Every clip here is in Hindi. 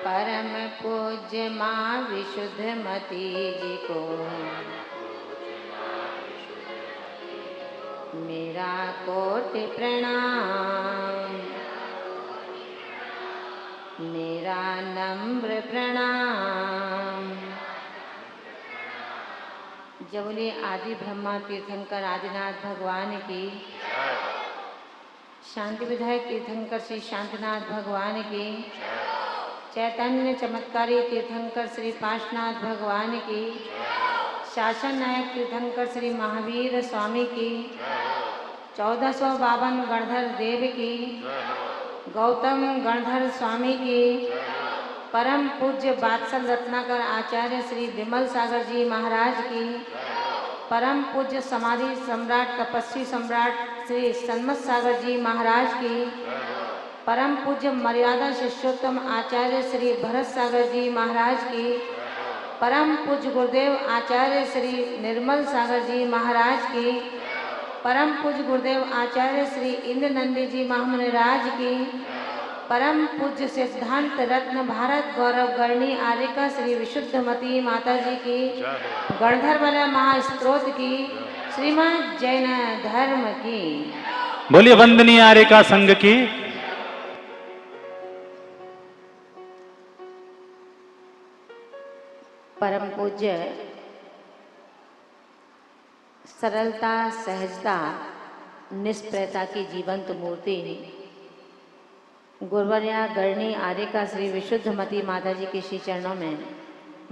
परम पूज्य माँ विशुद्धमती जी को मेरा कोटि प्रणाम, मेरा नम्र प्रणाम। जब बोले आदि ब्रह्मा तीर्थंकर आदिनाथ भगवान की, शांति विधायक तीर्थंकर श्री शांतिनाथ भगवान की, चैतन्य चमत्कारी तीर्थंकर श्री पार्श्वनाथ भगवान की, शासन नायक तीर्थंकर श्री महावीर स्वामी की, 1452 गणधर देव की, गौतम गणधर स्वामी की, परम पूज्य बात्सल रत्नाकर आचार्य श्री विमल सागर जी महाराज की, परम पूज्य समाधि सम्राट तपस्वी सम्राट श्री सन्मत सागर जी महाराज की, परम पूज्य मर्यादा शिष्योत्तम आचार्य श्री भरत सागर जी महाराज की, परम पूज्य गुरुदेव आचार्य श्री निर्मल सागर जी महाराज की, परम पूज्य गुरुदेव आचार्य श्री इंद्र नंदी जी महामुनिराज की, परम पूज्य सिद्धांत रत्न भारत गौरव गणी आर्यका श्री विशुद्धमती माता जी की, गणधर वाला महास्त्रोत की, श्रीमद जैन धर्म की। बोलिए वंदनीय आर्यका संघ की। परम पूज्य सरलता सहजता निष्प्रयता की जीवंत मूर्ति गुरुवर्या गणनी आर्यका श्री विशुद्धमती माता जी के श्री चरणों में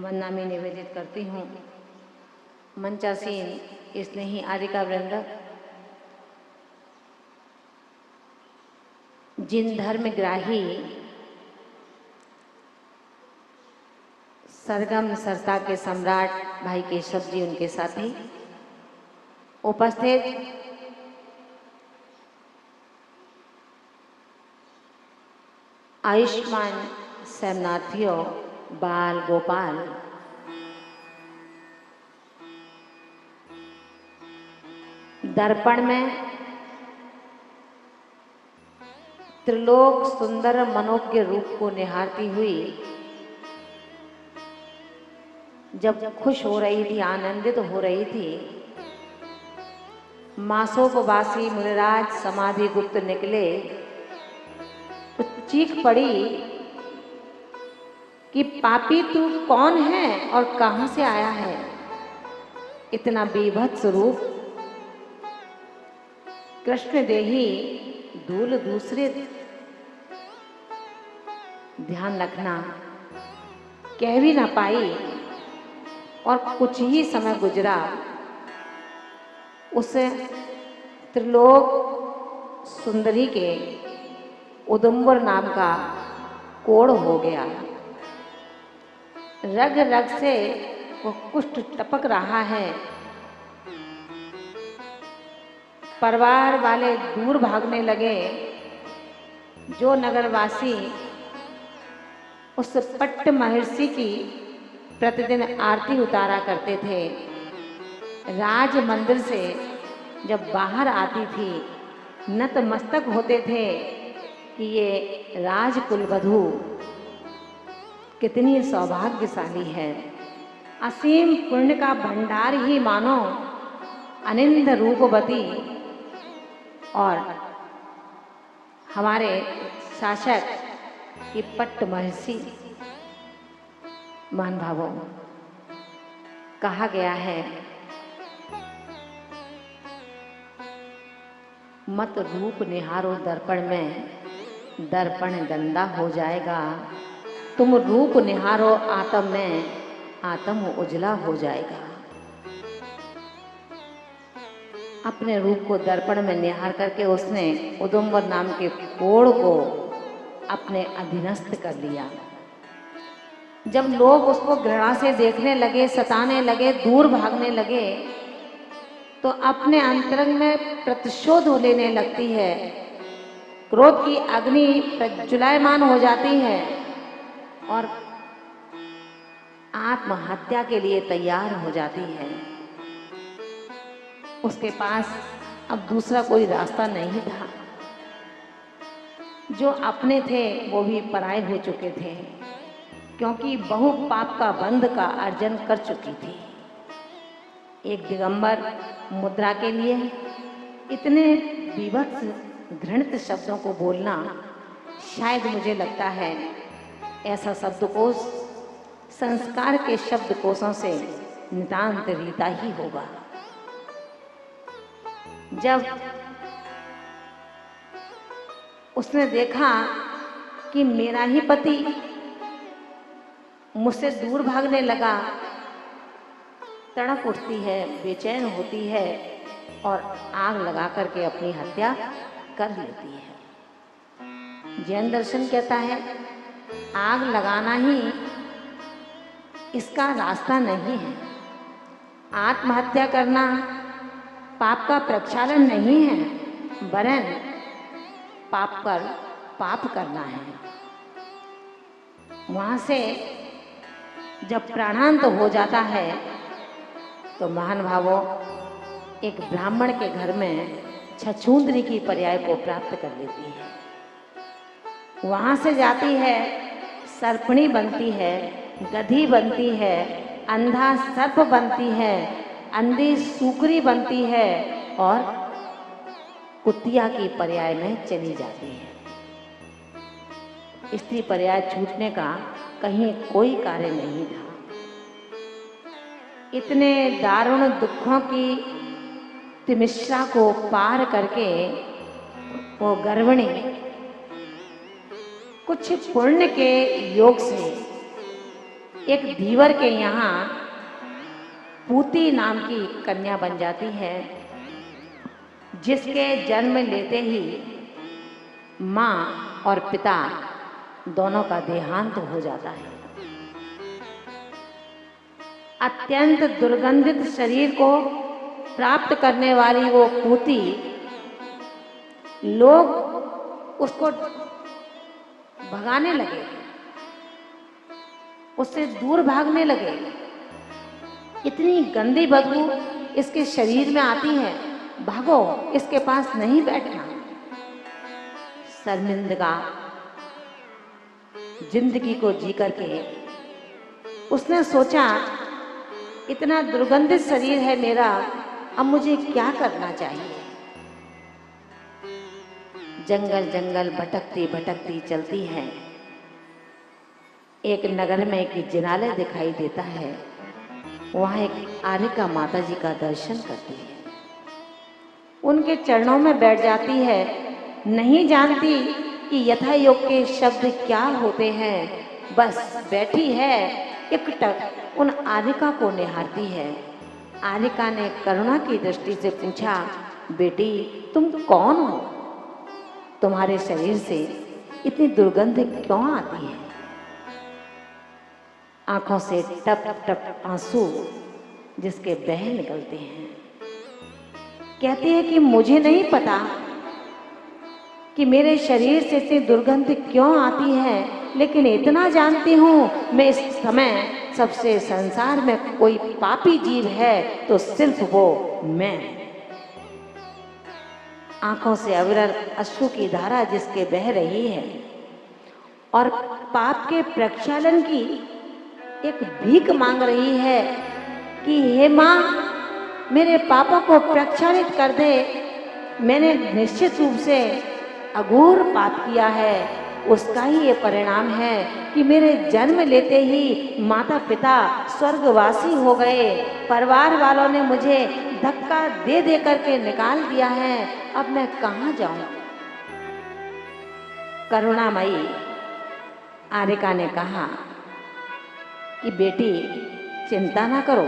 वंदना में निवेदित करती हूँ। मंचासीन स्नेही आर्यका वृंद, जिन धर्मग्राही सरगम सरता के सम्राट भाई केशव जी, उनके साथी उपस्थित आयुष्मान शरणार्थियों, बाल गोपाल, दर्पण में त्रिलोक सुंदर मनोज्ञ रूप को निहारती हुई जब खुश हो रही थी, आनंदित हो रही थी, मासोपवासी मुनिराज समाधि गुप्त निकले तो चीख पड़ी कि पापी तू कौन है और कहां से आया है? इतना बेभत्स रूप, कृष्ण देही धूल दूसरे। ध्यान रखना, कह भी ना पाई और कुछ ही समय गुजरा, उस त्रिलोक सुंदरी के उदुम्बर नाम का कोढ़ हो गया। रग रग से वो कुष्ठ टपक रहा है। परिवार वाले दूर भागने लगे। जो नगरवासी उस पट्ट महर्षि की प्रतिदिन आरती उतारा करते थे, राज मंदिर से जब बाहर आती थी, नतमस्तक होते थे कि ये राजकुल वधू कितनी सौभाग्यशाली है। असीम पुण्य का भंडार ही मानो अनिंद रूपवती और हमारे शासक की पट्ट महर्षि। मान भावों, कहा गया है मत रूप निहारो दर्पण में, दर्पण गंदा हो जाएगा। तुम रूप निहारो आत्म में, आत्म उजला हो जाएगा। अपने रूप को दर्पण में निहार करके उसने उदुम्बर नाम के कोढ़ को अपने अधीनस्थ कर लिया। जब लोग उसको घृणा से देखने लगे, सताने लगे, दूर भागने लगे, तो अपने अंतरंग में प्रतिशोध लेने लगती है। क्रोध की अग्नि प्रज्वलायमान हो जाती है और आत्महत्या के लिए तैयार हो जाती है। उसके पास अब दूसरा कोई रास्ता नहीं था। जो अपने थे वो भी पराये हो चुके थे। क्योंकि बहु पाप का बंध का अर्जन कर चुकी थी। एक दिगंबर मुद्रा के लिए इतने विभत्स घृणित शब्दों को बोलना, शायद मुझे लगता है ऐसा शब्दकोश संस्कार के शब्दकोशों से नितांत रीता ही होगा। जब उसने देखा कि मेरा ही पति मुझसे दूर भागने लगा, तड़प उठती है, बेचैन होती है और आग लगा करके अपनी हत्या कर लेती है। जैन दर्शन कहता है आग लगाना ही इसका रास्ता नहीं है। आत्महत्या करना पाप का प्रक्षालन नहीं है, वरन पाप पर पाप करना है। वहां से जब प्राणांत हो जाता है तो महान भावों एक ब्राह्मण के घर में छछूंदरी की पर्याय को प्राप्त कर लेती है। वहां से जाती है, सर्पणी बनती है, गधी बनती है, अंधा सर्प बनती है, अंधी सूकरी बनती है और कुतिया की पर्याय में चली जाती है। स्त्री पर्याय छूटने का कहीं कोई कार्य नहीं था। इतने दारुण दुखों की तिमिश्रा को पार करके वो गर्भिणी कुछ पुण्य के योग से एक धीवर के यहाँ पूती नाम की कन्या बन जाती है, जिसके जन्म लेते ही माँ और पिता दोनों का देहांत हो जाता है। अत्यंत दुर्गंधित शरीर को प्राप्त करने वाली वो पूती, लोग उसको भगाने लगे, उससे दूर भागने लगे। इतनी गंदी बदबू इसके शरीर में आती है, भागो, इसके पास नहीं बैठना। शर्मिंदगा जिंदगी को जी करके उसने सोचा इतना दुर्गंधित शरीर है मेरा, अब मुझे क्या करना चाहिए। जंगल जंगल भटकती भटकती चलती है। एक नगर में एक जिनालय दिखाई देता है। वहां एक आरिका माता जी का दर्शन करती है, उनके चरणों में बैठ जाती है। नहीं जानती कि यथा योग के शब्द क्या होते हैं, बस बैठी है, एकटक उन आरिका को निहारती है। आरिका ने करुणा की दृष्टि से पूछा, बेटी तुम कौन हो? तुम्हारे शरीर से इतनी दुर्गंध क्यों आती है? आंखों से टप टप आंसू जिसके बह निकलते हैं। कहती है कि मुझे नहीं पता कि मेरे शरीर से इतनी दुर्गंध क्यों आती है, लेकिन इतना जानती हूँ मैं इस समय सबसे संसार में कोई पापी जीव है तो सिर्फ वो मैं। आंखों से अविरल अश्रु की धारा जिसके बह रही है और पाप के प्रक्षालन की एक भीख मांग रही है कि हे माँ मेरे पापों को प्रक्षालित कर दे। मैंने निश्चित रूप से अघोर पाप किया है, उसका ही ये परिणाम है कि मेरे जन्म लेते ही माता पिता स्वर्गवासी हो गए। परिवार वालों ने मुझे धक्का दे दे करके निकाल दिया है, अब मैं कहाँ जाऊं। करुणामयी आरिका ने कहा कि बेटी चिंता ना करो,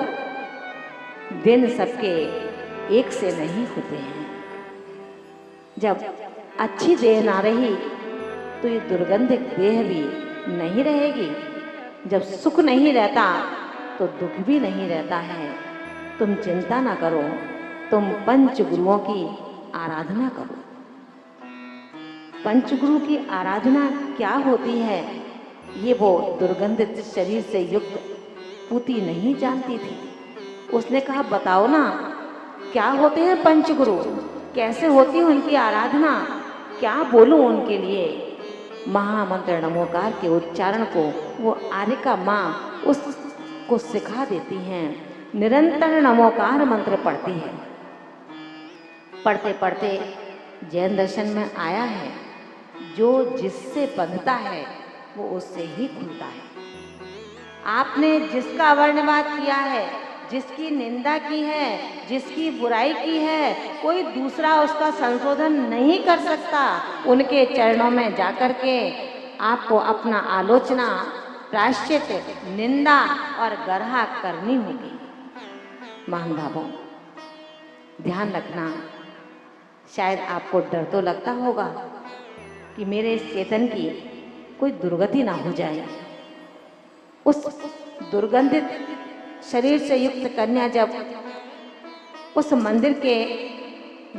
दिन सबके एक से नहीं होते हैं। जब अच्छी देह ना रही तो ये दुर्गंधित देह भी नहीं रहेगी। जब सुख नहीं रहता तो दुख भी नहीं रहता है। तुम चिंता ना करो, तुम पंच गुरुओं की आराधना करो। पंचगुरु की आराधना क्या होती है, ये वो दुर्गंधित शरीर से युक्त पूती नहीं जानती थी। उसने कहा बताओ ना क्या होते हैं पंचगुरु, कैसे होती है उनकी आराधना, क्या बोलूं उनके लिए। महामंत्र नमोकार के उच्चारण को वो आर्यका माँ उसको सिखा देती हैं। निरंतर नमोकार मंत्र पढ़ती है। पढ़ते पढ़ते जैन दर्शन में आया है, जो जिससे बंधता है वो उससे ही खुलता है। आपने जिसका वर्णवाद किया है, जिसकी निंदा की है, जिसकी बुराई की है, कोई दूसरा उसका संशोधन नहीं कर सकता। उनके चरणों में जाकर के आपको अपना आलोचना, प्रायश्चित, निंदा और गर्हा करनी होगी। महान भावों, ध्यान रखना, शायद आपको डर तो लगता होगा कि मेरे इस चेतन की कोई दुर्गति ना हो जाए। उस दुर्गंधित शरीर से युक्त कन्या जब उस मंदिर के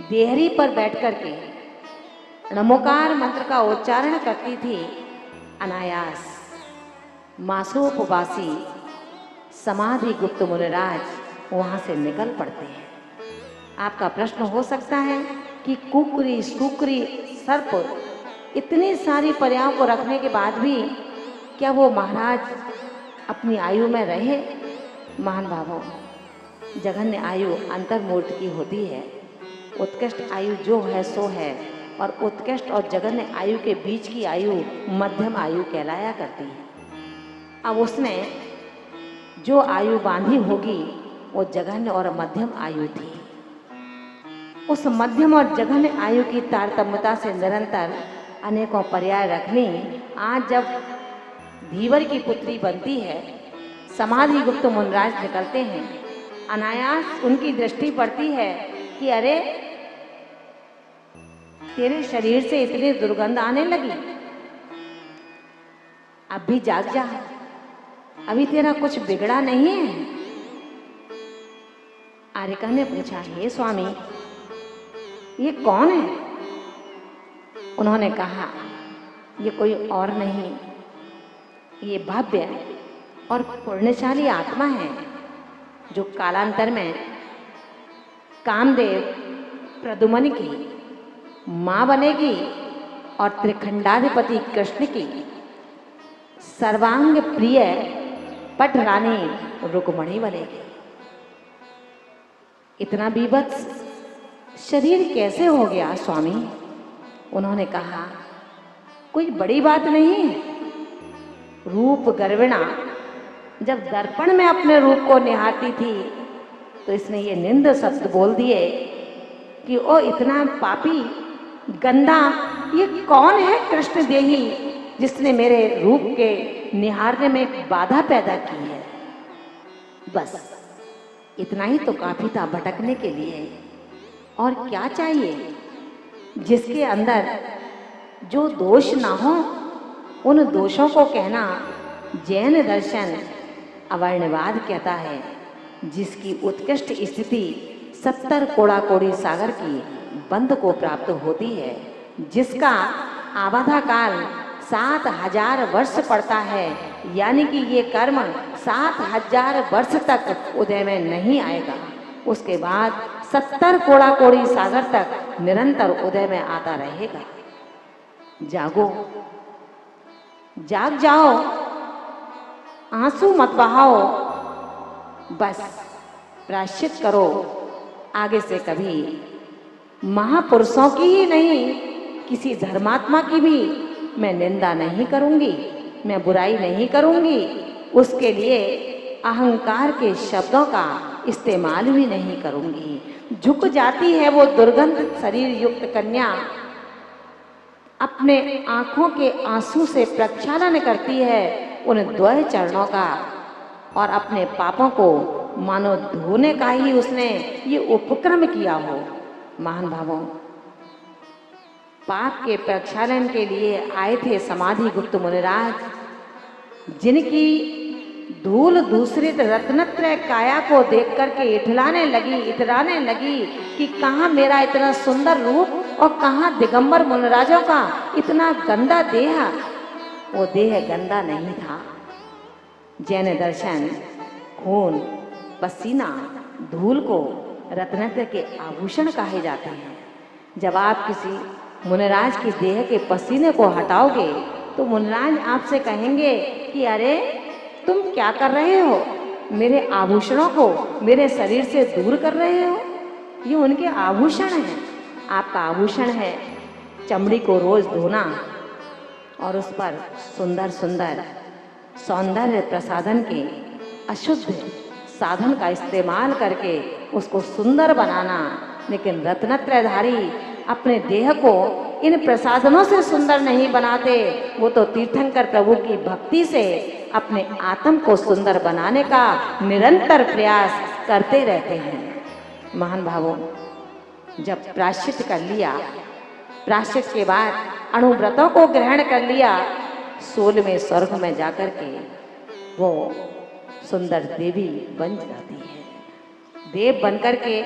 देहरी पर बैठकर के नमोकार मंत्र का उच्चारण करती थी, अनायास मासोपवासी समाधि गुप्त मुनिराज वहां से निकल पड़ते हैं। आपका प्रश्न हो सकता है कि कुकरी, सुकरी, सर्प इतनी सारी पर्यायों को रखने के बाद भी क्या वो महाराज अपनी आयु में रहे? महान भावों, जघन्य आयु अंतर्मूर्ति की होती है। उत्कृष्ट आयु जो है सो है, और उत्कृष्ट और जघन्य आयु के बीच की आयु मध्यम आयु कहलाया करती है। अब उसने जो आयु बांधी होगी वो जघन्य और मध्यम आयु थी। उस मध्यम और जघन्य आयु की तारतम्यता से निरंतर अनेकों पर्याय रखनी, आज जब धीवर की पुत्री बनती है, समाधि गुप्त मुनिराज निकलते हैं, अनायास उनकी दृष्टि पड़ती है कि अरे तेरे शरीर से इतनी दुर्गंध आने लगी, अब भी जाग जा, अभी तेरा कुछ बिगड़ा नहीं है। आर्यका ने पूछा, हे स्वामी ये कौन है? उन्होंने कहा, ये कोई और नहीं, ये भव्य और पुण्यशाली आत्मा है जो कालांतर में कामदेव प्रद्युम्न की माँ बनेगी और त्रिखंडाधिपति कृष्ण की सर्वांग प्रिय पट रानी रुक्मणी बनेगी। इतना बीभत्स शरीर कैसे हो गया स्वामी? उन्होंने कहा, कोई बड़ी बात नहीं है। रूप गर्विणा जब दर्पण में अपने रूप को निहारती थी तो इसने ये निंद शब्द बोल दिए कि ओ इतना पापी गंदा, ये कौन है कृष्ण देही जिसने मेरे रूप के निहारने में एक बाधा पैदा की है। बस इतना ही तो काफी था भटकने के लिए, और क्या चाहिए? जिसके अंदर जो दोष ना हो उन दोषों को कहना जैन दर्शन अवर्णवाद कहता है। जिसकी उत्कृष्ट स्थिति 70 कोड़ा कोड़ी सागर की बंद को प्राप्त होती है, जिसका आबाधा काल 7000 वर्ष पड़ता है, यानी कि ये कर्म 7000 वर्ष तक उदय में नहीं आएगा, उसके बाद 70 कोड़ा कोड़ी सागर तक निरंतर उदय में आता रहेगा। जागो, जाग जाओ, आंसू मत बहाओ, बस प्रायश्चित करो। आगे से कभी महापुरुषों की ही नहीं, किसी धर्मात्मा की भी मैं निंदा नहीं करूंगी, मैं बुराई नहीं करूंगी, उसके लिए अहंकार के शब्दों का इस्तेमाल भी नहीं करूंगी। झुक जाती है वो दुर्गंध शरीर युक्त कन्या, अपने आंखों के आंसू से प्रक्षालन करती है उन द्वय चरणों का, और अपने पापों को मानो धोने का ही उसने ये उपक्रम किया हो। महान भावों, पाप के प्रक्षालन के लिए आए थे समाधि गुप्त मुनिराज, जिनकी धूल दूसरित रत्नत्रय काया को देख करके इठलाने लगी, इतराने लगी कि कहाँ मेरा इतना सुंदर रूप और कहाँ दिगंबर मुनिराजों का इतना गंदा देह। वो देह गंदा नहीं था। जैन दर्शन खून, पसीना, धूल को रत्नत्रय के आभूषण कहे जाते हैं। जब आप किसी मुनिराज के देह के पसीने को हटाओगे तो मुनिराज आपसे कहेंगे कि अरे तुम क्या कर रहे हो, मेरे आभूषणों को मेरे शरीर से दूर कर रहे हो। ये उनके आभूषण हैं। आपका आभूषण है चमड़ी को रोज धोना और उस पर सुंदर सुंदर सौंदर्य प्रसाधन के अशुद्ध साधन का इस्तेमाल करके उसको सुंदर बनाना। लेकिन रत्नत्रयधारी अपने देह को इन प्रसाधनों से सुंदर नहीं बनाते, वो तो तीर्थंकर प्रभु की भक्ति से अपने आत्म को सुंदर बनाने का निरंतर प्रयास करते रहते हैं। महान भावों, जब प्रायश्चित कर लिया, प्रायश्चित के बाद अणुव्रतों को ग्रहण कर लिया, 16वें स्वर्ग में जाकर के वो सुंदर देवी बन जाती है। देव बनकर के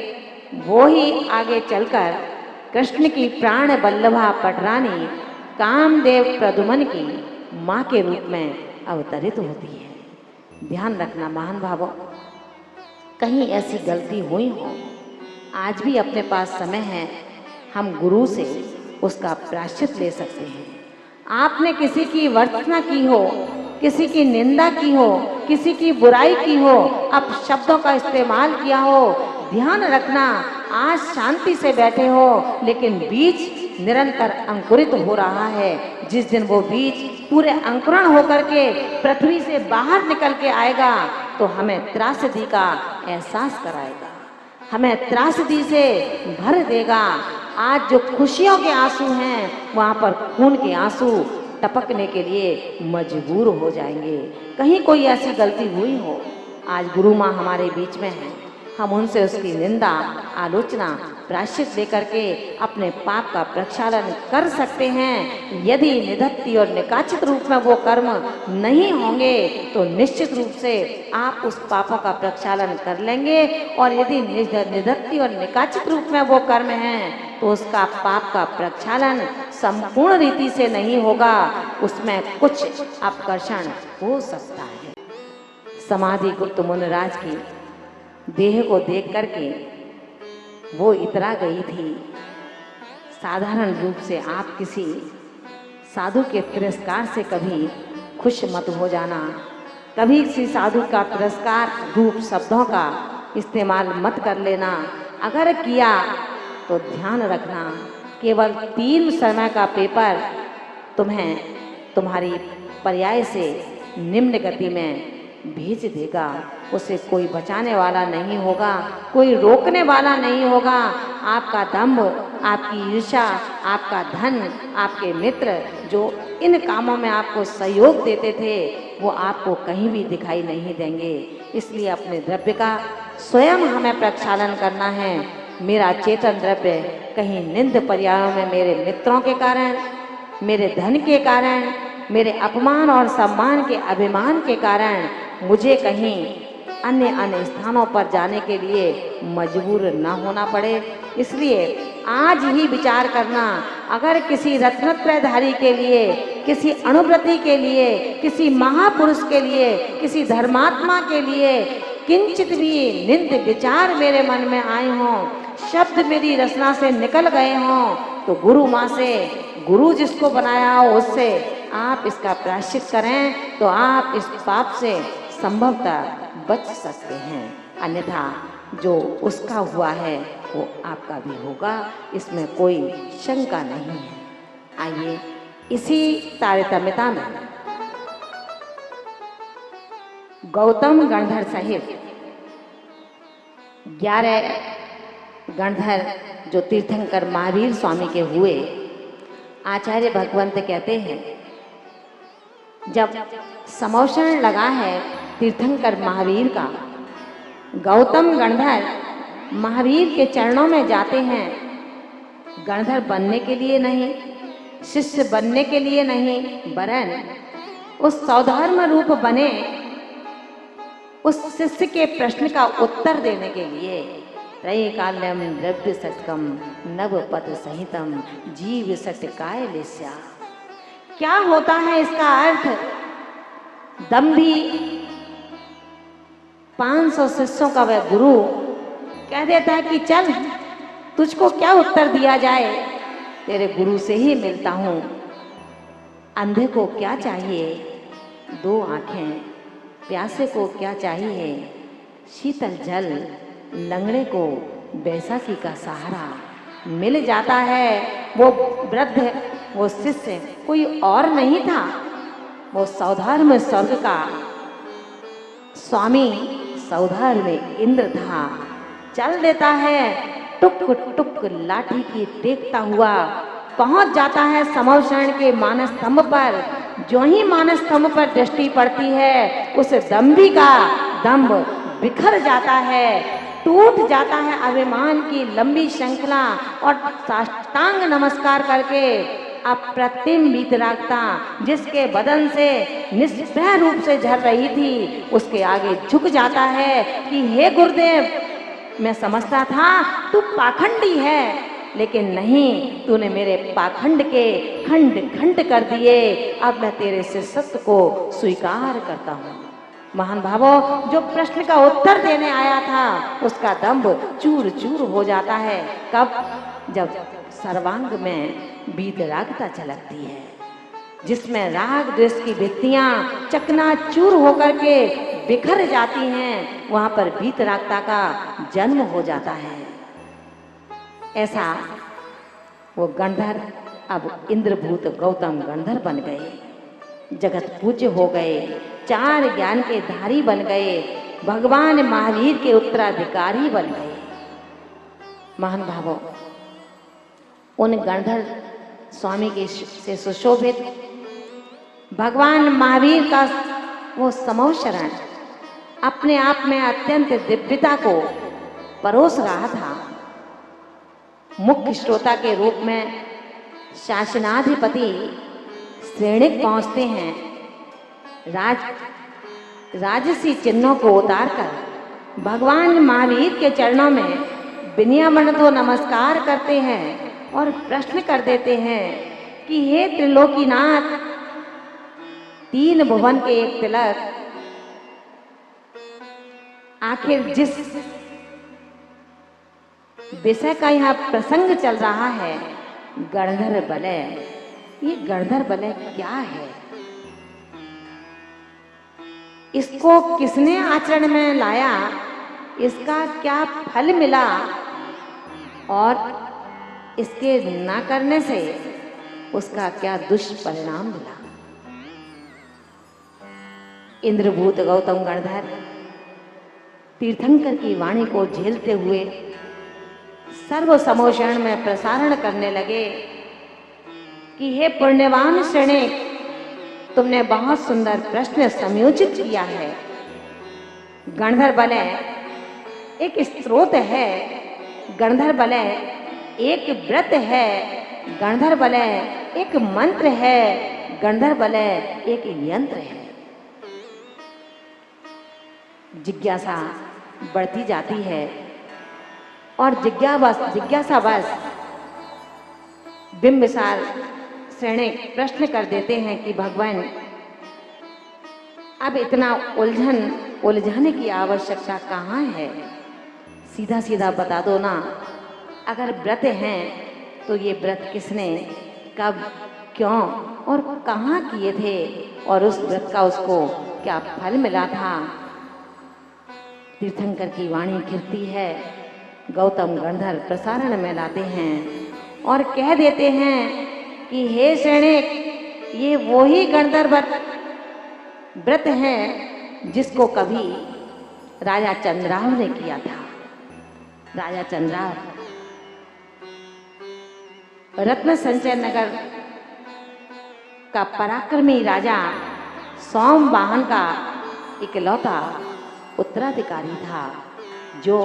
वो ही आगे चलकर कृष्ण की प्राण वल्लभा पटरानी कामदेव प्रद्युम्न की माँ के रूप में अवतरित होती है। ध्यान रखना महान भावों, कहीं ऐसी गलती हुई हो, आज भी अपने पास समय है, हम गुरु से उसका प्रायश्चित ले सकते हैं। आपने किसी की वर्तना की हो, किसी की निंदा की हो, किसी की बुराई की हो, अपशब्दों का इस्तेमाल किया हो, ध्यान रखना आज शांति से बैठे हो, लेकिन बीज निरंतर अंकुरित हो रहा है। जिस दिन वो बीज पूरे अंकुरण होकर के पृथ्वी से बाहर निकल के आएगा तो हमें त्रासदी का एहसास कराएगा, हमें त्रासदी से भर देगा। आज जो खुशियों के आंसू हैं, वहाँ पर खून के आंसू टपकने के लिए मजबूर हो जाएंगे। कहीं कोई ऐसी गलती हुई हो, आज गुरु माँ हमारे बीच में हैं, हम उनसे उसकी निंदा, आलोचना, प्रायश्चित लेकर के अपने पाप का प्रक्षालन कर सकते हैं। यदि निधत्ति और निकाचित रूप में वो कर्म नहीं होंगे तो निश्चित रूप से आप उस पापों का प्रक्षालन कर लेंगे, और यदि निधत्ति और निकाचित रूप में वो कर्म हैं तो उसका पाप का प्रक्षालन संपूर्ण रीति से नहीं होगा, उसमें कुछ अपकर्षण हो सकता है। समाधि गुप्त मुनिराज की देह को देख करके वो इतरा गई थी। साधारण रूप से आप किसी साधु के तिरस्कार से कभी खुश मत हो जाना, कभी किसी साधु का तिरस्कार रूप शब्दों का इस्तेमाल मत कर लेना। अगर किया तो ध्यान रखना, केवल 3 समय का पेपर तुम्हें तुम्हारी पर्याय से निम्न गति में भेज देगा। उसे कोई बचाने वाला नहीं होगा, कोई रोकने वाला नहीं होगा। आपका दंभ, आपकी ईर्ष्या, आपका धन, आपके मित्र जो इन कामों में आपको सहयोग देते थे, वो आपको कहीं भी दिखाई नहीं देंगे। इसलिए अपने द्रव्य का स्वयं हमें प्रक्षालन करना है। मेरा चेतन द्रव्य कहीं निंद पर्यायों में मेरे मित्रों के कारण, मेरे धन के कारण, मेरे अपमान और सम्मान के अभिमान के कारण मुझे कहीं अन्य स्थानों पर जाने के लिए मजबूर न होना पड़े। इसलिए आज ही विचार करना, अगर किसी रत्नत्रयधारी के लिए, किसी अणुव्रती के लिए, किसी महापुरुष के लिए, किसी धर्मात्मा के लिए किंचित भी निंद विचार मेरे मन में आए हों, शब्द मेरी रचना से निकल गए हों, तो गुरु माँ से, गुरु जिसको बनाया हो उससे आप इसका प्रायश्चित करें तो आप इस पाप से संभवतः बच सकते हैं। अन्यथा जो उसका हुआ है वो आपका भी होगा, इसमें कोई शंका नहीं है। आइए इसी तारतम्यता में गौतम गणधर सहित 11 गणधर जो तीर्थंकर महावीर स्वामी के हुए, आचार्य भगवंत कहते हैं जब समोषण लगा है तीर्थंकर महावीर का, गौतम गणधर महावीर के चरणों में जाते हैं। गणधर बनने के लिए नहीं, शिष्य बनने के लिए नहीं, वरन उस सौधर्म रूप बने उस शिष्य के प्रश्न का उत्तर देने के लिए। त्रैकाल्यम द्रव्य सटकम नवपद सहितम जीव सटकाय लेस्या। क्या होता है इसका अर्थ? दंभी 500 शिष्यों का वह गुरु कह देता है कि चल तुझको क्या उत्तर दिया जाए, तेरे गुरु से ही मिलता हूँ। अंधे को क्या चाहिए? दो आंखें। प्यासे को क्या चाहिए? शीतल जल। लंगड़े को बैसाखी का सहारा। मिल जाता है वो वृद्ध, वो शिष्य कोई और नहीं था, वो सौधार में स्वर्ग का स्वामी, सौधार में इंद्र था। चल देता है टुक टुक लाठी की टेकता हुआ, पहुंच जाता है समवशरण के मानस स्तंभ पर। जो ही मानस स्तंभ पर दृष्टि पड़ती है, उस दंभी का दंभ बिखर जाता है, टूट जाता है अभिमान की लंबी श्रृंखला, और साष्टांग नमस्कार करके अप्रतिम वीतरागता जिसके बदन से निष्प्रह रूप से झर रही थी, उसके आगे झुक जाता है कि हे गुरुदेव, मैं समझता था तू पाखंडी है, लेकिन नहीं, तूने मेरे पाखंड के खंड खंड कर दिए। अब मैं तेरे शिष्यत्व को स्वीकार करता हूँ। महान भावों, जो प्रश्न का उत्तर देने आया था, उसका दंभ चूर चूर हो जाता है। कब? जब सर्वांग में वीतरागता झलकती है, जिसमें राग द्वेष की भित्तियां चकनाचूर होकर के बिखर जाती हैं, वहां पर वीतरागता का जन्म हो जाता है। ऐसा वो गणधर अब इंद्रभूत गौतम गणधर बन गए, जगत पूज्य हो गए, चार ज्ञान के धारी बन गए, भगवान महावीर के उत्तराधिकारी बन गए। महान भावों, उन गणधर स्वामी के से सुशोभित भगवान महावीर का वो समवशरण अपने आप में अत्यंत दिव्यता को परोस रहा था। मुख्य श्रोता के रूप में शासनाधिपति श्रेणिक पहुंचते हैं, राजसी चिन्हों को उतारकर भगवान महावीर के चरणों में विनम्र नमस्कार करते हैं और प्रश्न कर देते हैं कि हे त्रिलोकीनाथ, तीन भुवन के एक तिलक, आखिर जिस विषय का यहाँ प्रसंग चल रहा है, गणधर बलय, ये गणधर बलय क्या है? इसको किसने आचरण में लाया? इसका क्या फल मिला? और इसके ना करने से उसका क्या दुष्परिणाम मिला? इंद्रभूत गौतम गणधर तीर्थंकर की वाणी को झेलते हुए सर्व समोषण में प्रसारण करने लगे कि हे पुण्यवान श्रेणिक, तुमने बहुत सुंदर प्रश्न संयोजित किया है। गणधर बलय एक स्रोत है, गणधर बलय एक व्रत है, गणधर बलय एक मंत्र है, गणधर बलय एक यंत्र है। जिज्ञासा बढ़ती जाती है और जिज्ञासावश बिंबिसार श्रेणिक प्रश्न कर देते हैं कि भगवान, अब इतना उलझाने की आवश्यकता कहाँ है? सीधा सीधा बता दो ना। अगर व्रत हैं तो ये व्रत किसने, कब, क्यों और कहाँ किए थे, और उस व्रत का उसको क्या फल मिला था? तीर्थंकर की वाणी खिलती है, गौतम गणधर प्रसारण में लाते हैं और कह देते हैं कि हे श्रेणिक, ये वो ही गणधर व्रत है जिसको कभी राजा चंद्राव ने किया था। राजा चंद्राव रत्न संचय नगर का पराक्रमी राजा सोमवाहन का इकलौता उत्तराधिकारी था, जो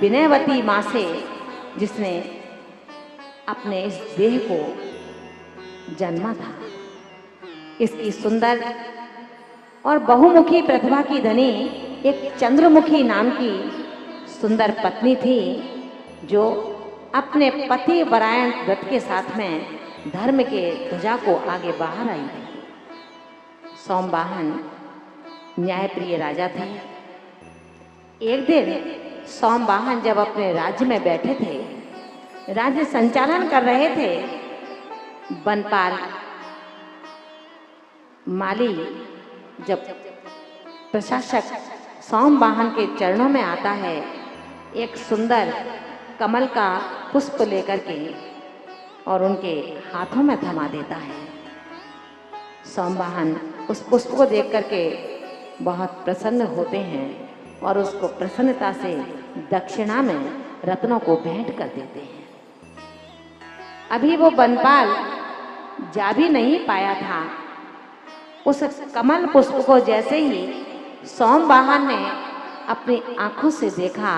विनयवती माँ से, जिसने अपने इस देह को जन्मा था। इसकी सुंदर और बहुमुखी प्रतिभा की धनी एक चंद्रमुखी नाम की सुंदर पत्नी थी, जो अपने पति बरायण व्रत के साथ में धर्म के ध्वजा को आगे बाहर आई थी। सोमवाहन न्यायप्रिय राजा थे। एक दिन सोमवाहन जब अपने राज्य में बैठे थे, राज्य संचालन कर रहे थे, वनपाल माली जब प्रशासक सोमवाहन के चरणों में आता है, एक सुंदर कमल का पुष्प लेकर के और उनके हाथों में थमा देता है। सोमवाहन उस पुष्प को देख करके बहुत प्रसन्न होते हैं और उसको प्रसन्नता से दक्षिणा में रत्नों को भेंट कर देते हैं। अभी वो बनपाल जा भी नहीं पाया था, उस कमल पुष्प को जैसे ही सोमवाहन ने अपनी आंखों से देखा,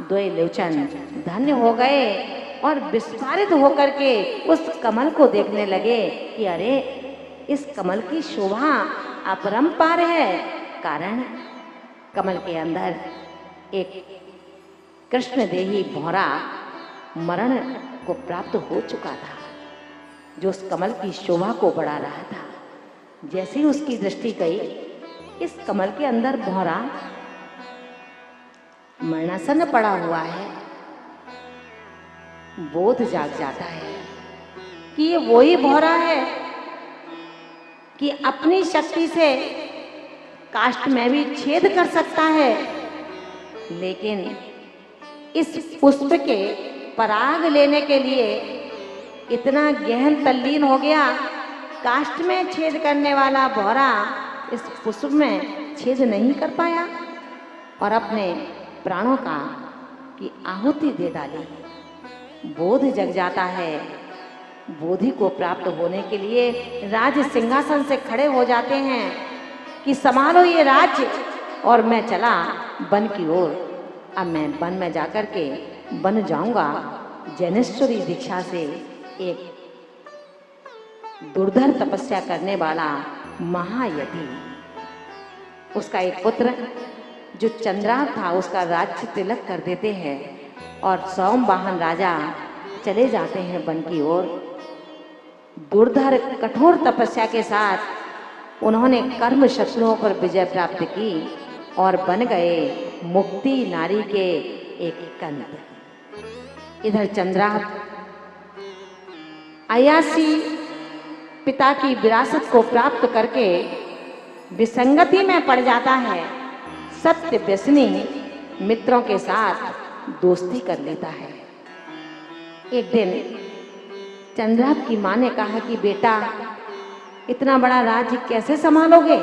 द्वय लोचन धन्य हो गए और विस्फारित होकर के उस कमल को देखने लगे कि अरे इस कमल की शोभा अपरंपार है। कारण कमल के अंदर एक कृष्णदेही भौरा मरण को प्राप्त हो चुका था, जो उस कमल की शोभा को बढ़ा रहा था। जैसे ही उसकी दृष्टि गई, इस कमल के अंदर भौरा मरणासन पड़ा हुआ है, बोध जाग जाता है कि ये वही भौरा है कि अपनी शक्ति से काष्ठ में भी छेद कर सकता है, लेकिन इस पुष्प के पराग लेने के लिए इतना गहन तल्लीन हो गया, काष्ठ में छेद करने वाला भौरा इस पुष्प में छेद नहीं कर पाया और अपने प्राणों का की आहुति दे डाली। बोध जग जाता है। बोधि को प्राप्त होने के लिए राज सिंहासन से खड़े हो जाते हैं कि संभालो ये राज्य, और मैं चला वन की ओर। अब मैं वन में जाकर के बन जाऊंगा जैनेश्वरी दीक्षा से एक दुर्धर तपस्या करने वाला महायति। उसका एक पुत्र जो चंद्राव था, उसका राज्य तिलक कर देते हैं और सोमवाहन राजा चले जाते हैं वन की ओर। दुर्धर कठोर तपस्या के साथ उन्होंने कर्म शत्रुओं पर विजय प्राप्त की और बन गए मुक्ति नारी के एक कंद। इधर चंद्राव अयासी पिता की विरासत को प्राप्त करके विसंगति में पड़ जाता है। सत्य व्यसनी मित्रों के साथ दोस्ती कर लेता है। एक दिन चंद्राव की मां ने कहा कि बेटा, इतना बड़ा राज्य कैसे संभालोगे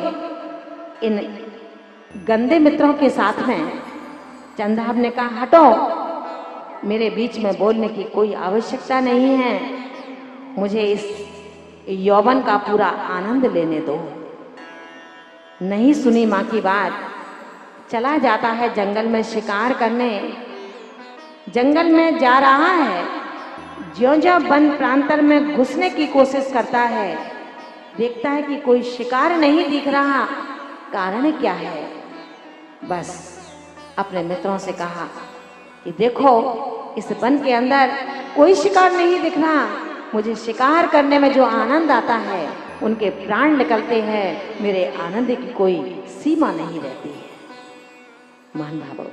इन गंदे मित्रों के साथ में? चंद्राव ने कहा, हटो, मेरे बीच में बोलने की कोई आवश्यकता नहीं है, मुझे इस यौवन का पूरा आनंद लेने दो। नहीं सुनी मां की बात, चला जाता है जंगल में शिकार करने। जंगल में जा रहा है, ज्यों-ज्यों वन प्रांतर में घुसने की कोशिश करता है, देखता है कि कोई शिकार नहीं दिख रहा। कारण क्या है? बस अपने मित्रों से कहा कि देखो, इस वन के अंदर कोई शिकार नहीं दिख रहा, मुझे शिकार करने में जो आनंद आता है उनके प्राण निकलते हैं, मेरे आनंद की कोई सीमा नहीं रहती है। मान भावो,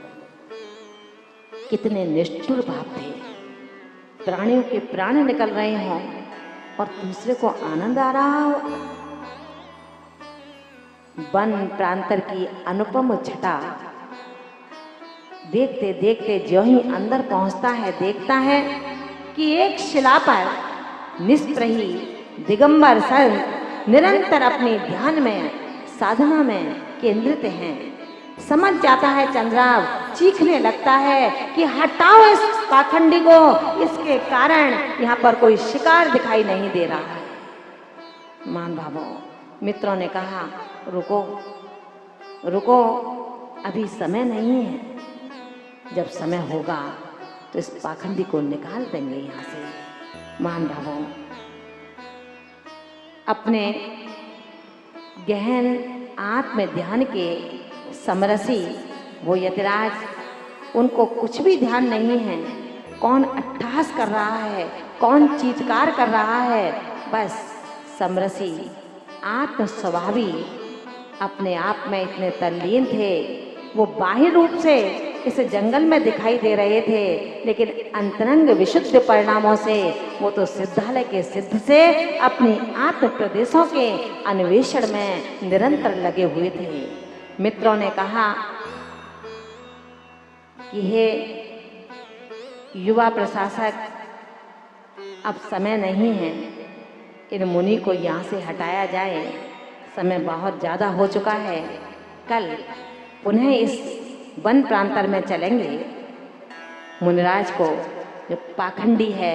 कितने निष्ठुर भाव थे। प्राणियों के प्राण निकल रहे हों और दूसरे को आनंद आ रहा हो। वन प्रांतर की अनुपम छटा देखते देखते ज्यों ही अंदर पहुंचता है, देखता है कि एक शिला पर निष्प्रही दिगंबर संत निरंतर अपने ध्यान में, साधना में केंद्रित हैं। समझ जाता है चंद्राव, चीखने लगता है कि हटाओ इस पाखंडी को, इसके कारण यहाँ पर कोई शिकार दिखाई नहीं दे रहा है। मान भावो, मित्रों ने कहा, रुको रुको, अभी समय नहीं है, जब समय होगा तो इस पाखंडी को निकाल देंगे यहाँ से। मान भावो, अपने गहन आत्म ध्यान के समरसी वो यतिराज, उनको कुछ भी ध्यान नहीं है, कौन अट्टहास कर रहा है, कौन चीत्कार कर रहा है। बस समरसी आत्म स्वभावी अपने आप में इतने तल्लीन थे, वो बाह्य रूप से इस जंगल में दिखाई दे रहे थे, लेकिन अंतरंग विशुद्ध परिणामों से वो तो सिद्धालय के सिद्ध से अपनी आत्म प्रदेशों के अन्वेषण में निरंतर लगे हुए थे। मित्रों ने कहा कि हे युवा प्रशासक, अब समय नहीं है, इन मुनि को यहाँ से हटाया जाए, समय बहुत ज़्यादा हो चुका है। कल पुनः इस वन प्रांतर में चलेंगे। मुनिराज को जो पाखंडी है,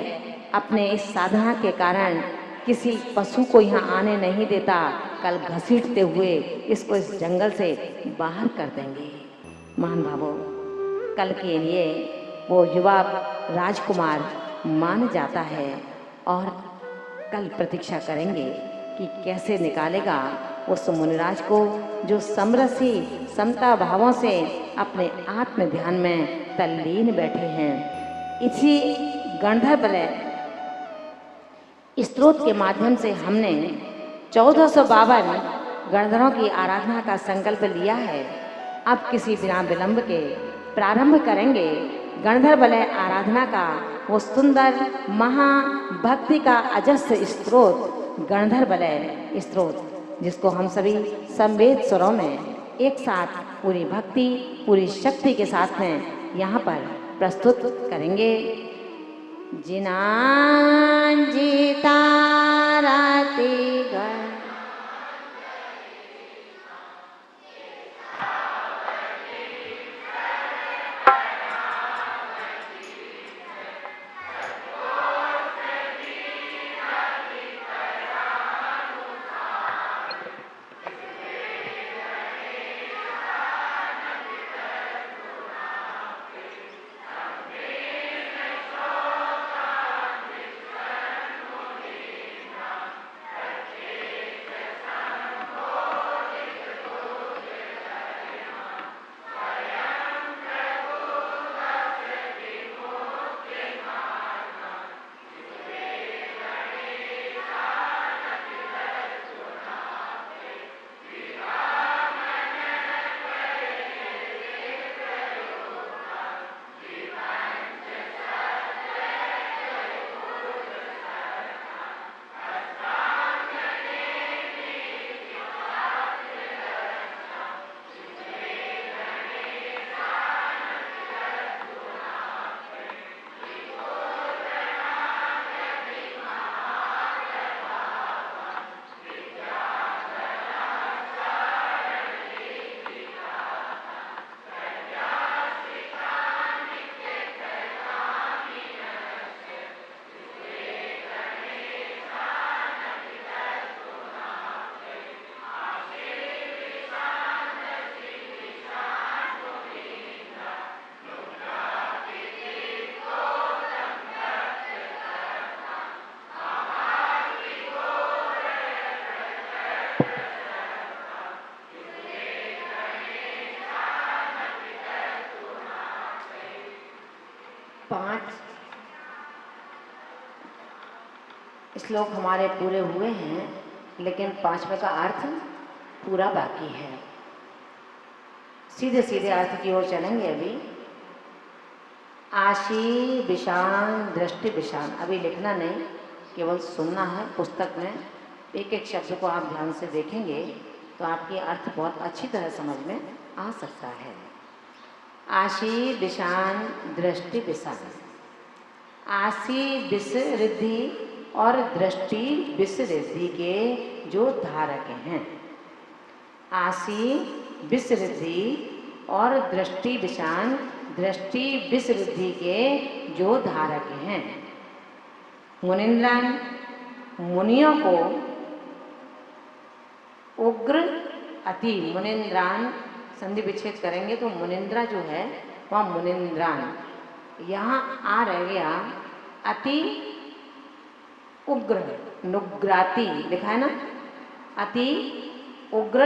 अपने इस साधना के कारण किसी पशु को यहाँ आने नहीं देता, कल घसीटते हुए इसको इस जंगल से बाहर कर देंगे। महान भावों, कल के लिए वो युवा राजकुमार मान जाता है और कल प्रतीक्षा करेंगे कि कैसे निकालेगा उस मुनिराज को जो समरसी समता भावों से अपने आत्म ध्यान में तल्लीन बैठे हैं। इसी गंधर्वलय स्त्रोत के माध्यम से हमने 1452 गणधरों की आराधना का संकल्प लिया है। अब किसी बिना विलंब के प्रारंभ करेंगे गणधर्वलय आराधना का, वो सुंदर महाभक्ति का अजस्र स्त्रोत गणधर्वलय स्त्रोत, जिसको हम सभी संवेद स्वरों में एक साथ पूरी भक्ति पूरी शक्ति के साथ में यहाँ पर प्रस्तुत करेंगे। जिनांजिता राति गण श्लोक हमारे पूरे हुए हैं, लेकिन 5वें का अर्थ पूरा बाकी है। सीधे सीधे अर्थ की ओर चलेंगे। अभी आशी विशान दृष्टि विशान, अभी लिखना नहीं, केवल सुनना है। पुस्तक में एक एक शब्द को आप ध्यान से देखेंगे तो आपकी अर्थ बहुत अच्छी तरह समझ में आ सकता है। आशी विशान दृष्टि विशान, आशी विष रिद्धि और दृष्टि विष रिद्धि के जो धारक हैं। आशी विष रिद्धि और दृष्टि विशान दृष्टि विष रिद्धि के जो धारक हैं। मुनिंद्रान, मुनियों को उग्र अति, मुनिंद्रान संधि विच्छेद करेंगे तो मुनिंद्रा जो है वह मुनिंद्रान, यहाँ आ रह गया अति उग्र, नुग्राती लिखा है ना, अति उग्र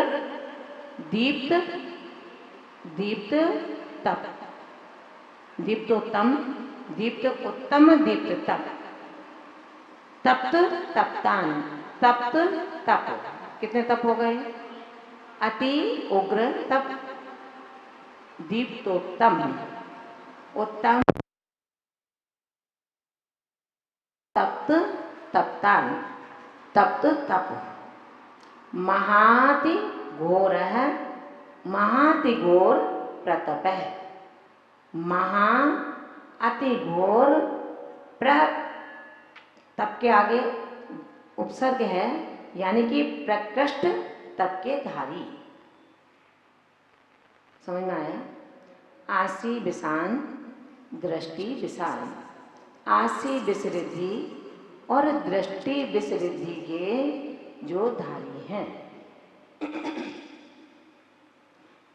दीप्त दीप्त तप, दीप्तोत्तम दीप्त उत्तम दीप्त तप, तप्त तप्तान तप्त तप। कितने तप हो गए? अति उग्र तप, दीप्तोत्तम, उत्तम, तप्त, तप्तान, तप्त तप, महाति घोर, महाति घोर प्रतप, महा अति घोर प्र, तप के आगे उपसर्ग है, यानी कि प्रकृष्ट तप के धारी। समझ में आया? आसी विसान, दृष्टि विशाल, आसी विसरिद्धि और दृष्टि विसरिद्धि के जो धारी हैं।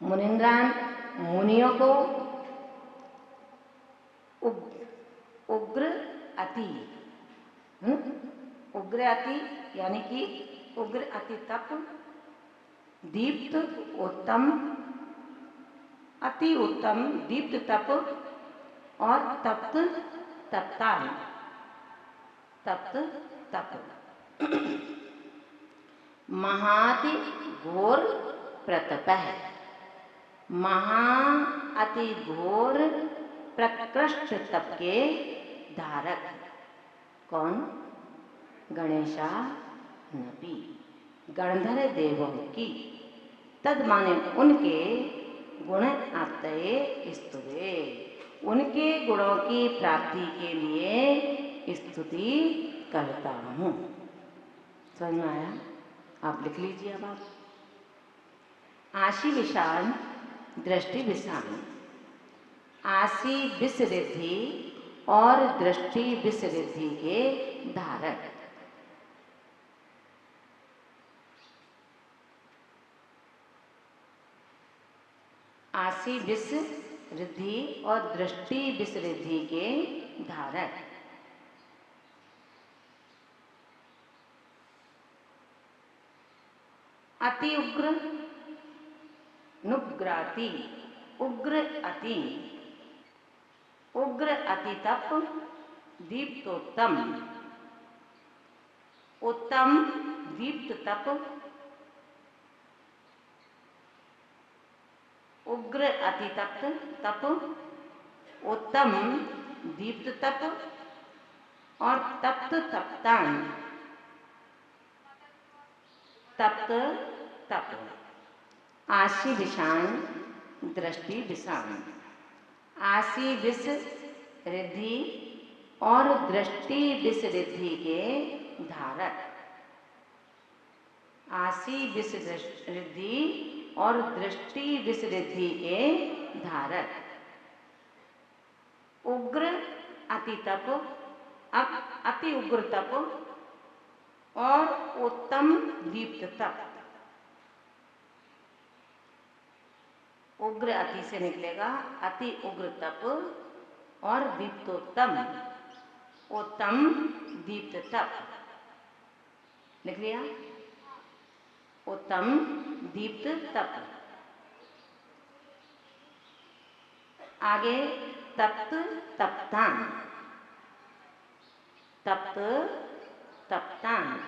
मुनिंद्रान, मुनियों को उग्र अति, उग्र अति यानी कि उग्र अति तप, दीप्त उत्तम, अति उत्तम दीप्त तप और तप्त तप्तान, तप्त तप, महाति घोर प्रतप है, महा अति घोर प्रकृष्ट तप के धारक। कौन? गणेशा नपी, गणधर देवों की, तद माने उनके गुण आत्तये स्तुते, उनके गुणों की प्राप्ति के लिए स्तुति करता हूँ। समझ में आया? आप लिख लीजिए अब आप। आशी विशाल, दृष्टि विशाल, आशी विसरिद्धि और दृष्टि विसरिद्धि के धारक। आशी विसरिद्धि और दृष्टि विसरिद्धि के धारक। अति उग्र, नुग्राति, उग्र अति, उग्र अति तप, दीप्तोत्तम, उत्तम दीप्त तप, उग्र अति तप, उत्तम दीप्त तप और तप्त तप्तान, तप्त तप। आशी विशान, दृष्टि विशान, आशी विष रिद्धि और दृष्टि विष रिद्धि के धारक। आशी विष रिद्धि और दृष्टि विष रिद्धि के धारक। उग्र अति तप, अति उग्र तप और उत्तम दीप्त तप। उग्र अति से निकलेगा अति उग्र तप और दीप्तोत्तम, उत्तम दीप्त तप। लिख लिया? उत्तम दीप्त तप। आगे तप्त तप्तान, तप्त तप्तान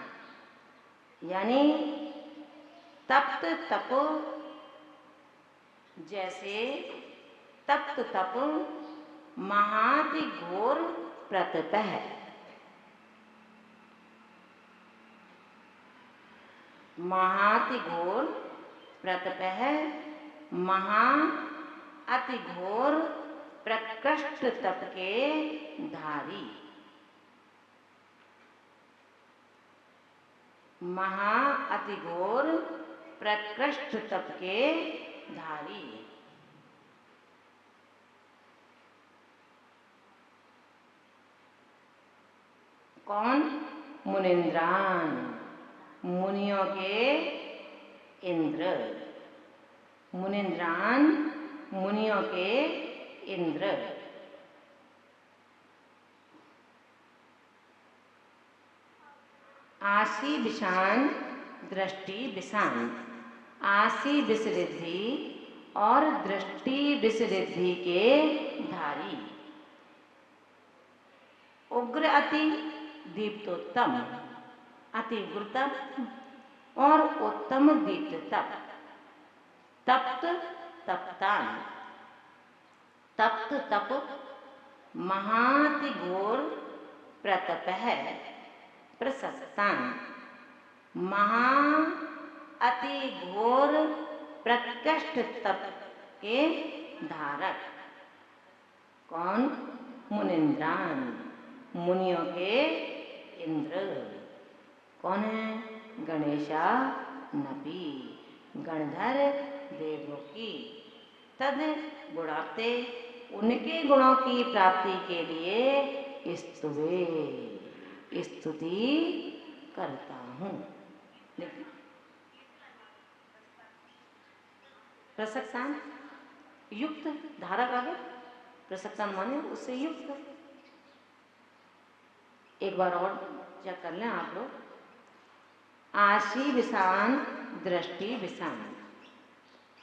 यानी तप्त तप, जैसे तप्त तप महाति घोर प्रतप है। महाति घोर प्रतप है, महा अति घोर प्रकृष्ट तप के धारी। महा अति घोर प्रकृष्ट तप के धारी। कौन? मुनिंद्रान, मुनियों के इंद्र। मुनिंद्रान, मुनियों के इंद्र। आशी विशान, दृष्टि विशान, आशी विसरिद्धि और दृष्टि विसरिद्धि के धारी। उग्र अति दीप्तोत्तम, अति उग्र तप और उत्तम दीप्त तप। तप्त तप्तान, तप्त तप महाति घोर प्रतपः प्रसक्तान महा अति घोर प्रकृष्ट तप के धारक। कौन? मुनिंद्रान, मुनियों के इंद्र। कौन है? गणेशा नपी, गणधर देवों की। तद गुणाप्ते, उनके गुणों की प्राप्ति के लिए स्तुवे, स्तुति करता हूँ। प्रसक्तान युक्त, धारक आगे प्रसक्तान माने उससे युक्त। एक बार और चेक कर लें आप लोग। आशी विषान दृष्टि विषान,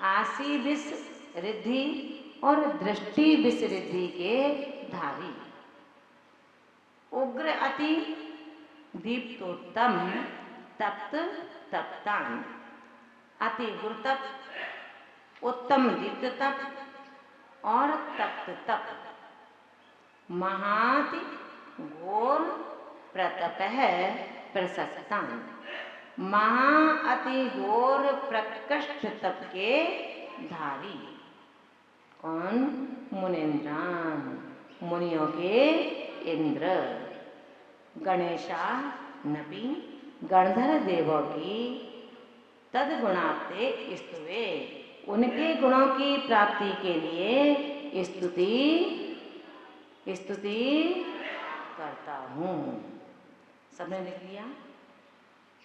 आशी विष रिद्धि और दृष्टि विष रिद्धि के धारी। उग्र अति दीप्तोत्तम तप्त तप्तान, अति गुरुतप, उत्तम दीप्त तप और तप्त तप। महाति घोर प्रतपः प्रसक्तान, महा अति घोर प्रकृष्ट तप के धारी। कौन? मुनिंद्रान, मुनियों के इंद्र। गणेशा नपी, गणधर देवों की। तद गुणाप्ते स्तुवे, उनके गुणों की प्राप्ति के लिए स्तुति करता हूँ। सबने लिख लिया?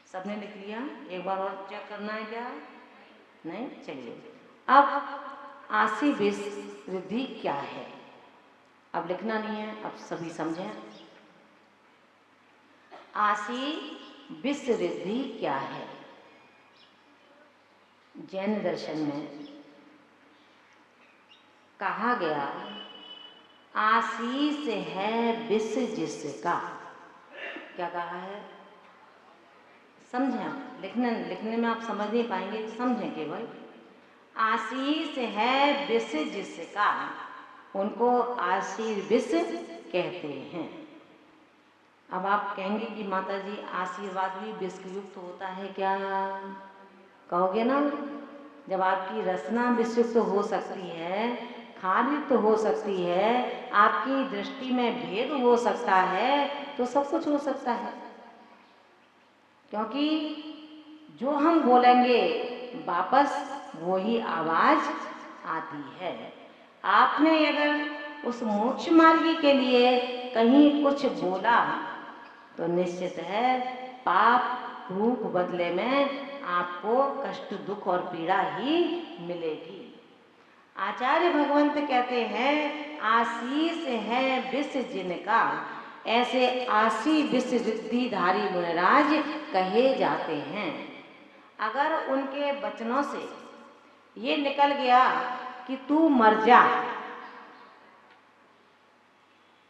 सबने लिख लिया? एक बार और चेक करना है क्या? नहीं? चलिए अब आशी विष रिद्धि क्या है? अब लिखना नहीं है, अब सभी समझें। आशी विष रिद्धि क्या है? जैन दर्शन में कहा गया, आशीष है विष जिसका। क्या कहा है? समझें आप, लिखने में आप समझ नहीं पाएंगे, समझें केवल। आशीष है विष जिसका, उनको आशीष विष कहते हैं। अब आप कहेंगे कि माता जी आशीर्वाद भी विष युक्त होता है क्या? कहोगे ना? जब आपकी रसना विषयुक्त हो सकती है, खाद्युक्त हो सकती है, आपकी दृष्टि में भेद हो सकता है, तो सब कुछ हो सकता है। क्योंकि जो हम बोलेंगे वापस वही आवाज आती है। आपने अगर उस मोक्ष मार्गी के लिए कहीं कुछ बोला तो निश्चित है पाप रूप बदले में आपको कष्ट, दुख और पीड़ा ही मिलेगी। आचार्य भगवंत कहते हैं, आशीष है विष जिनका, ऐसे आशी विष रिद्धिधारी मुनिराज कहे जाते हैं। अगर उनके वचनों से ये निकल गया कि तू मर जा,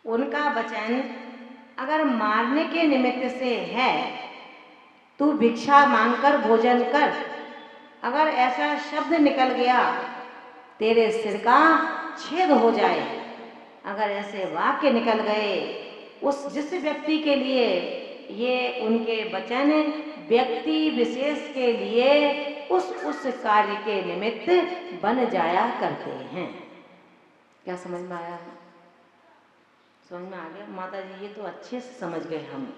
उनका वचन अगर मारने के निमित्त से है, तू भिक्षा मांगकर भोजन कर, अगर ऐसा शब्द निकल गया तेरे सिर का छेद हो जाए, अगर ऐसे वाक्य निकल गए, जिस व्यक्ति के लिए ये उनके वचन व्यक्ति विशेष के लिए उस कार्य के निमित्त बन जाया करते हैं। क्या समझ में आया? समझ में आ गया? माता जी ये तो अच्छे से समझ गए हम,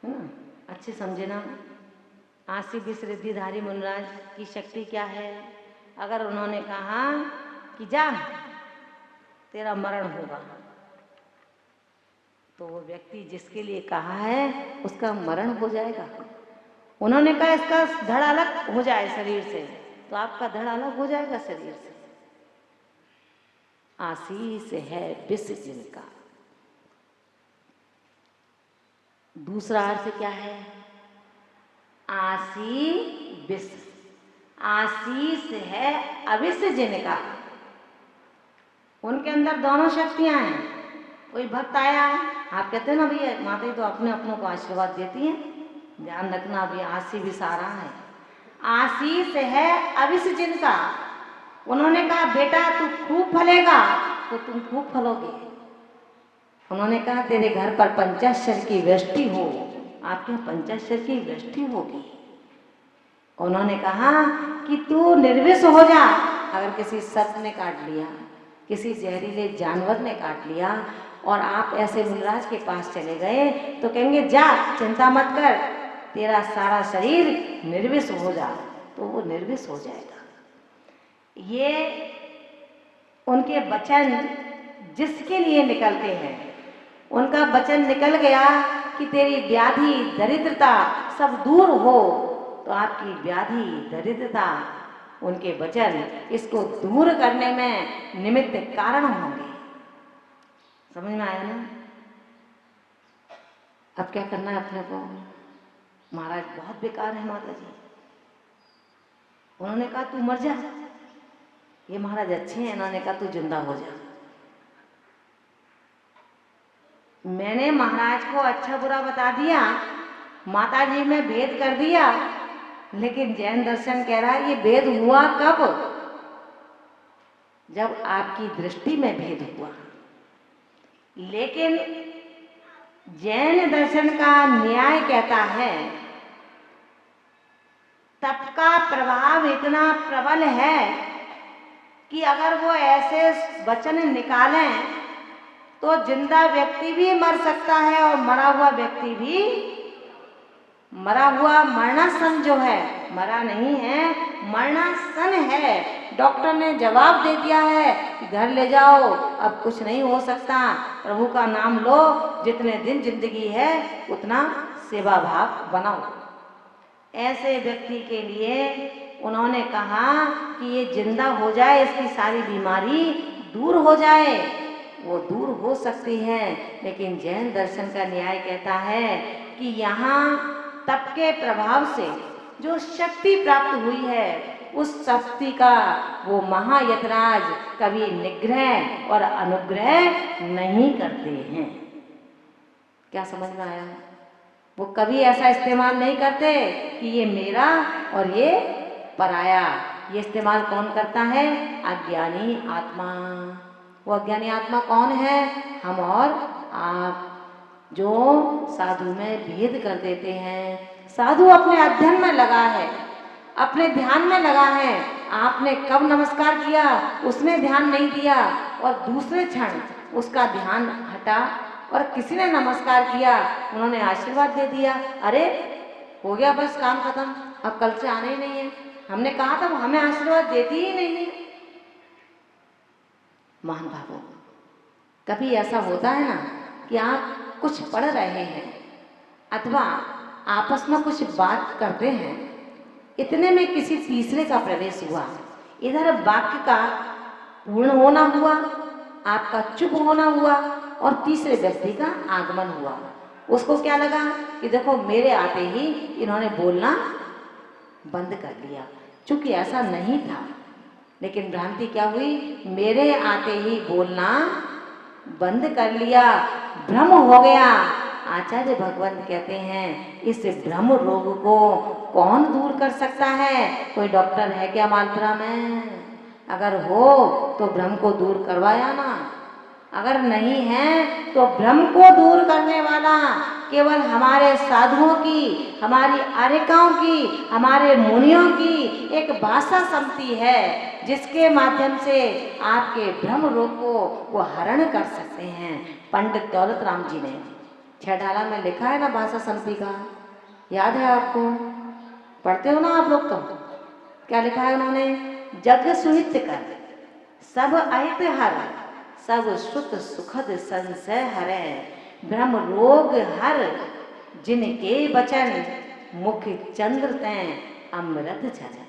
है ना? अच्छे समझे ना? आशी विष रिद्धिधारी मुनिराज की शक्ति क्या है? अगर उन्होंने कहा कि जा तेरा मरण होगा, तो वो व्यक्ति जिसके लिए कहा है उसका मरण हो जाएगा। उन्होंने कहा इसका धड़ अलग हो जाए शरीर से, तो आपका धड़ अलग हो जाएगा शरीर से। आशीष है विष जिनका। दूसरा अर्थ क्या है? आशी विष, आशीष है अविष जिनका। उनके अंदर दोनों शक्तियां हैं। कोई भक्त आया, आप कहते हैं ना भैया माता जी तो अपने अपनों को आशीर्वाद देती हैं, ध्यान रखना, अभी आशी विष आ रहा है। आशीष है अविष जिनका, उन्होंने कहा बेटा तू खूब फलेगा तो तुम खूब फलोगे। उन्होंने कहा तेरे घर पर पंचाक्षर की वृष्टि हो, आपके यहाँ पंचाक्षर की वृष्टि होगी। उन्होंने कहा कि तू निर्विष हो जा, अगर किसी सर्प ने काट लिया, किसी जहरीले जानवर ने काट लिया और आप ऐसे मुनिराज के पास चले गए तो कहेंगे जा चिंता मत कर, तेरा सारा शरीर निर्विष हो जा, तो वो निर्विष हो जाएगा। ये उनके वचन जिसके लिए निकलते हैं, उनका वचन निकल गया कि तेरी व्याधि दरिद्रता सब दूर हो, तो आपकी व्याधि दरिद्रता उनके वचन इसको दूर करने में निमित्त कारण होंगे। समझ में आया ना? अब क्या करना है अपने को? महाराज बहुत बेकार है माता जी। उन्होंने कहा तू मर जा। ये महाराज अच्छे हैं, इन्होंने कहा तू जिंदा हो जा। मैंने महाराज को अच्छा बुरा बता दिया, माता जी में भेद कर दिया, लेकिन जैन दर्शन कह रहा है ये भेद हुआ कब? जब आपकी दृष्टि में भेद हुआ। लेकिन जैन दर्शन का न्याय कहता है तप का प्रभाव इतना प्रबल है कि अगर वो ऐसे वचन निकालें तो जिंदा व्यक्ति भी मर सकता है और मरा हुआ व्यक्ति भी, मरा हुआ मरणासन जो है, मरा नहीं है मरणासन है। डॉक्टर ने जवाब दे दिया है घर ले जाओ, अब कुछ नहीं हो सकता, प्रभु का नाम लो, जितने दिन जिंदगी है उतना सेवा भाव बनाओ। ऐसे व्यक्ति के लिए उन्होंने कहा कि ये जिंदा हो जाए, इसकी सारी बीमारी दूर हो जाए, वो दूर हो सकती है। लेकिन जैन दर्शन का न्याय कहता है कि यहाँ तप के प्रभाव से जो शक्ति प्राप्त हुई है, उस शक्ति का वो महायतराज कभी निग्रह और अनुग्रह नहीं करते हैं। क्या समझ में आया? वो कभी ऐसा इस्तेमाल नहीं करते कि ये मेरा और ये पराया। ये इस्तेमाल कौन करता है? अज्ञानी आत्मा। वो अज्ञानी आत्मा कौन है? हम और आप, जो साधु में भेद कर देते हैं। साधु अपने अध्ययन में लगा है, अपने ध्यान में लगा है, आपने कब नमस्कार किया उसने ध्यान नहीं दिया और दूसरे क्षण उसका ध्यान हटा और किसी ने नमस्कार किया, उन्होंने आशीर्वाद दे दिया, अरे हो गया बस काम खत्म, अब कल से आना ही नहीं है, हमने कहा था वो हमें आशीर्वाद देती ही नहीं है। महान भावों, कभी ऐसा होता है ना कि आप कुछ पढ़ रहे हैं अथवा आपस में कुछ बात करते हैं, इतने में किसी तीसरे का प्रवेश हुआ, इधर वाक्य का पूर्ण होना हुआ, आपका चुप होना हुआ और तीसरे व्यक्ति का आगमन हुआ। उसको क्या लगा कि देखो मेरे आते ही इन्होंने बोलना बंद कर दिया, चूंकि ऐसा नहीं था। लेकिन भ्रांति क्या हुई? मेरे आते ही बोलना बंद कर लिया, भ्रम हो गया। आचार्य भगवंत कहते हैं इस भ्रम रोग को कौन दूर कर सकता है? कोई डॉक्टर है क्या मालपुरा में? अगर हो तो भ्रम को दूर करवाया ना, अगर नहीं है तो भ्रम को दूर करने वाला केवल हमारे साधुओं की, हमारी आर्यिकाओं की, हमारे मुनियों की एक भाषा सम्मति है, जिसके माध्यम से आपके भ्रम रोग को वो हरण कर सकते हैं। पंडित दौलत राम जी ने 6 ढाला में लिखा है ना भाषा सम्मति का, याद है आपको? पढ़ते हो ना आप लोग? तो क्या लिखा है उन्होंने? जग सुहित कर सब अहित हर, सब सुत सुखद संशय हरे, भ्रम रोग हर जिनके बचन, मुख चंद्र तैं अमृत झर।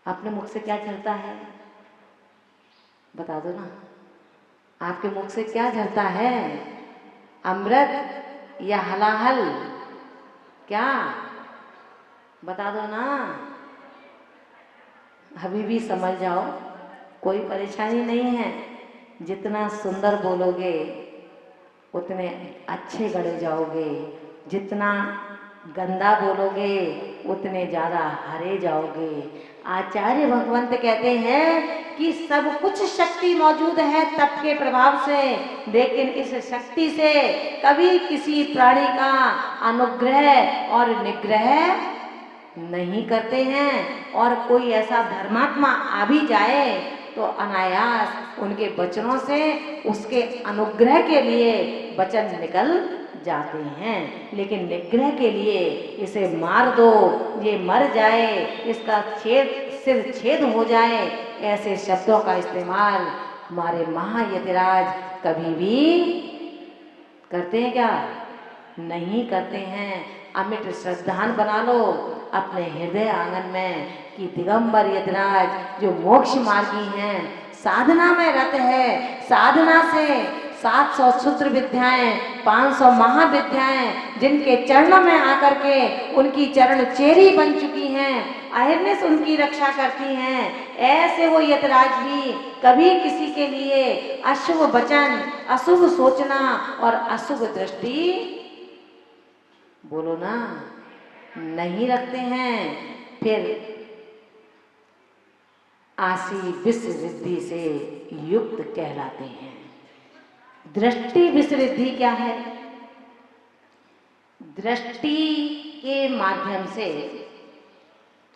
अपने मुख से क्या झरता है? बता दो ना, आपके मुख से क्या झरता है? अमृत या हलाहल? क्या बता दो ना, अभी भी समझ जाओ, कोई परेशानी नहीं है। जितना सुंदर बोलोगे उतने अच्छे गढ़े जाओगे, जितना गंदा बोलोगे उतने ज़्यादा हरे जाओगे। आचार्य भगवंत कहते हैं कि सब कुछ शक्ति मौजूद है तप के प्रभाव से, लेकिन इस शक्ति से कभी किसी प्राणी का अनुग्रह और निग्रह नहीं करते हैं। और कोई ऐसा धर्मात्मा आ भी जाए तो अनायास उनके वचनों से उसके अनुग्रह के लिए वचन निकल जाते हैं, लेकिन निग्रह के लिए इसे मार दो, ये मर जाए, इसका सिर छेद हो जाए, ऐसे शब्दों का इस्तेमाल हमारे महायतिराज कभी भी करते हैं क्या? नहीं करते हैं। अमिट श्रद्धान बना लो अपने हृदय आंगन में कि दिगंबर यतिराज जो मोक्ष मार्गी हैं, साधना में रत है, साधना से 700 सूत्र विद्याएं, 500 महाविद्याएं जिनके चरणों में आकर के उनकी चरण चेरी बन चुकी हैं, अहिर्निश उनकी रक्षा करती हैं, ऐसे वो यतिराज भी कभी किसी के लिए अशुभ वचन, अशुभ सोचना और अशुभ दृष्टि, बोलो ना, नहीं रखते हैं। फिर आसी विश्वसिद्धि से युक्त कहलाते हैं। दृष्टि विश्वसिद्धि क्या है? दृष्टि के माध्यम से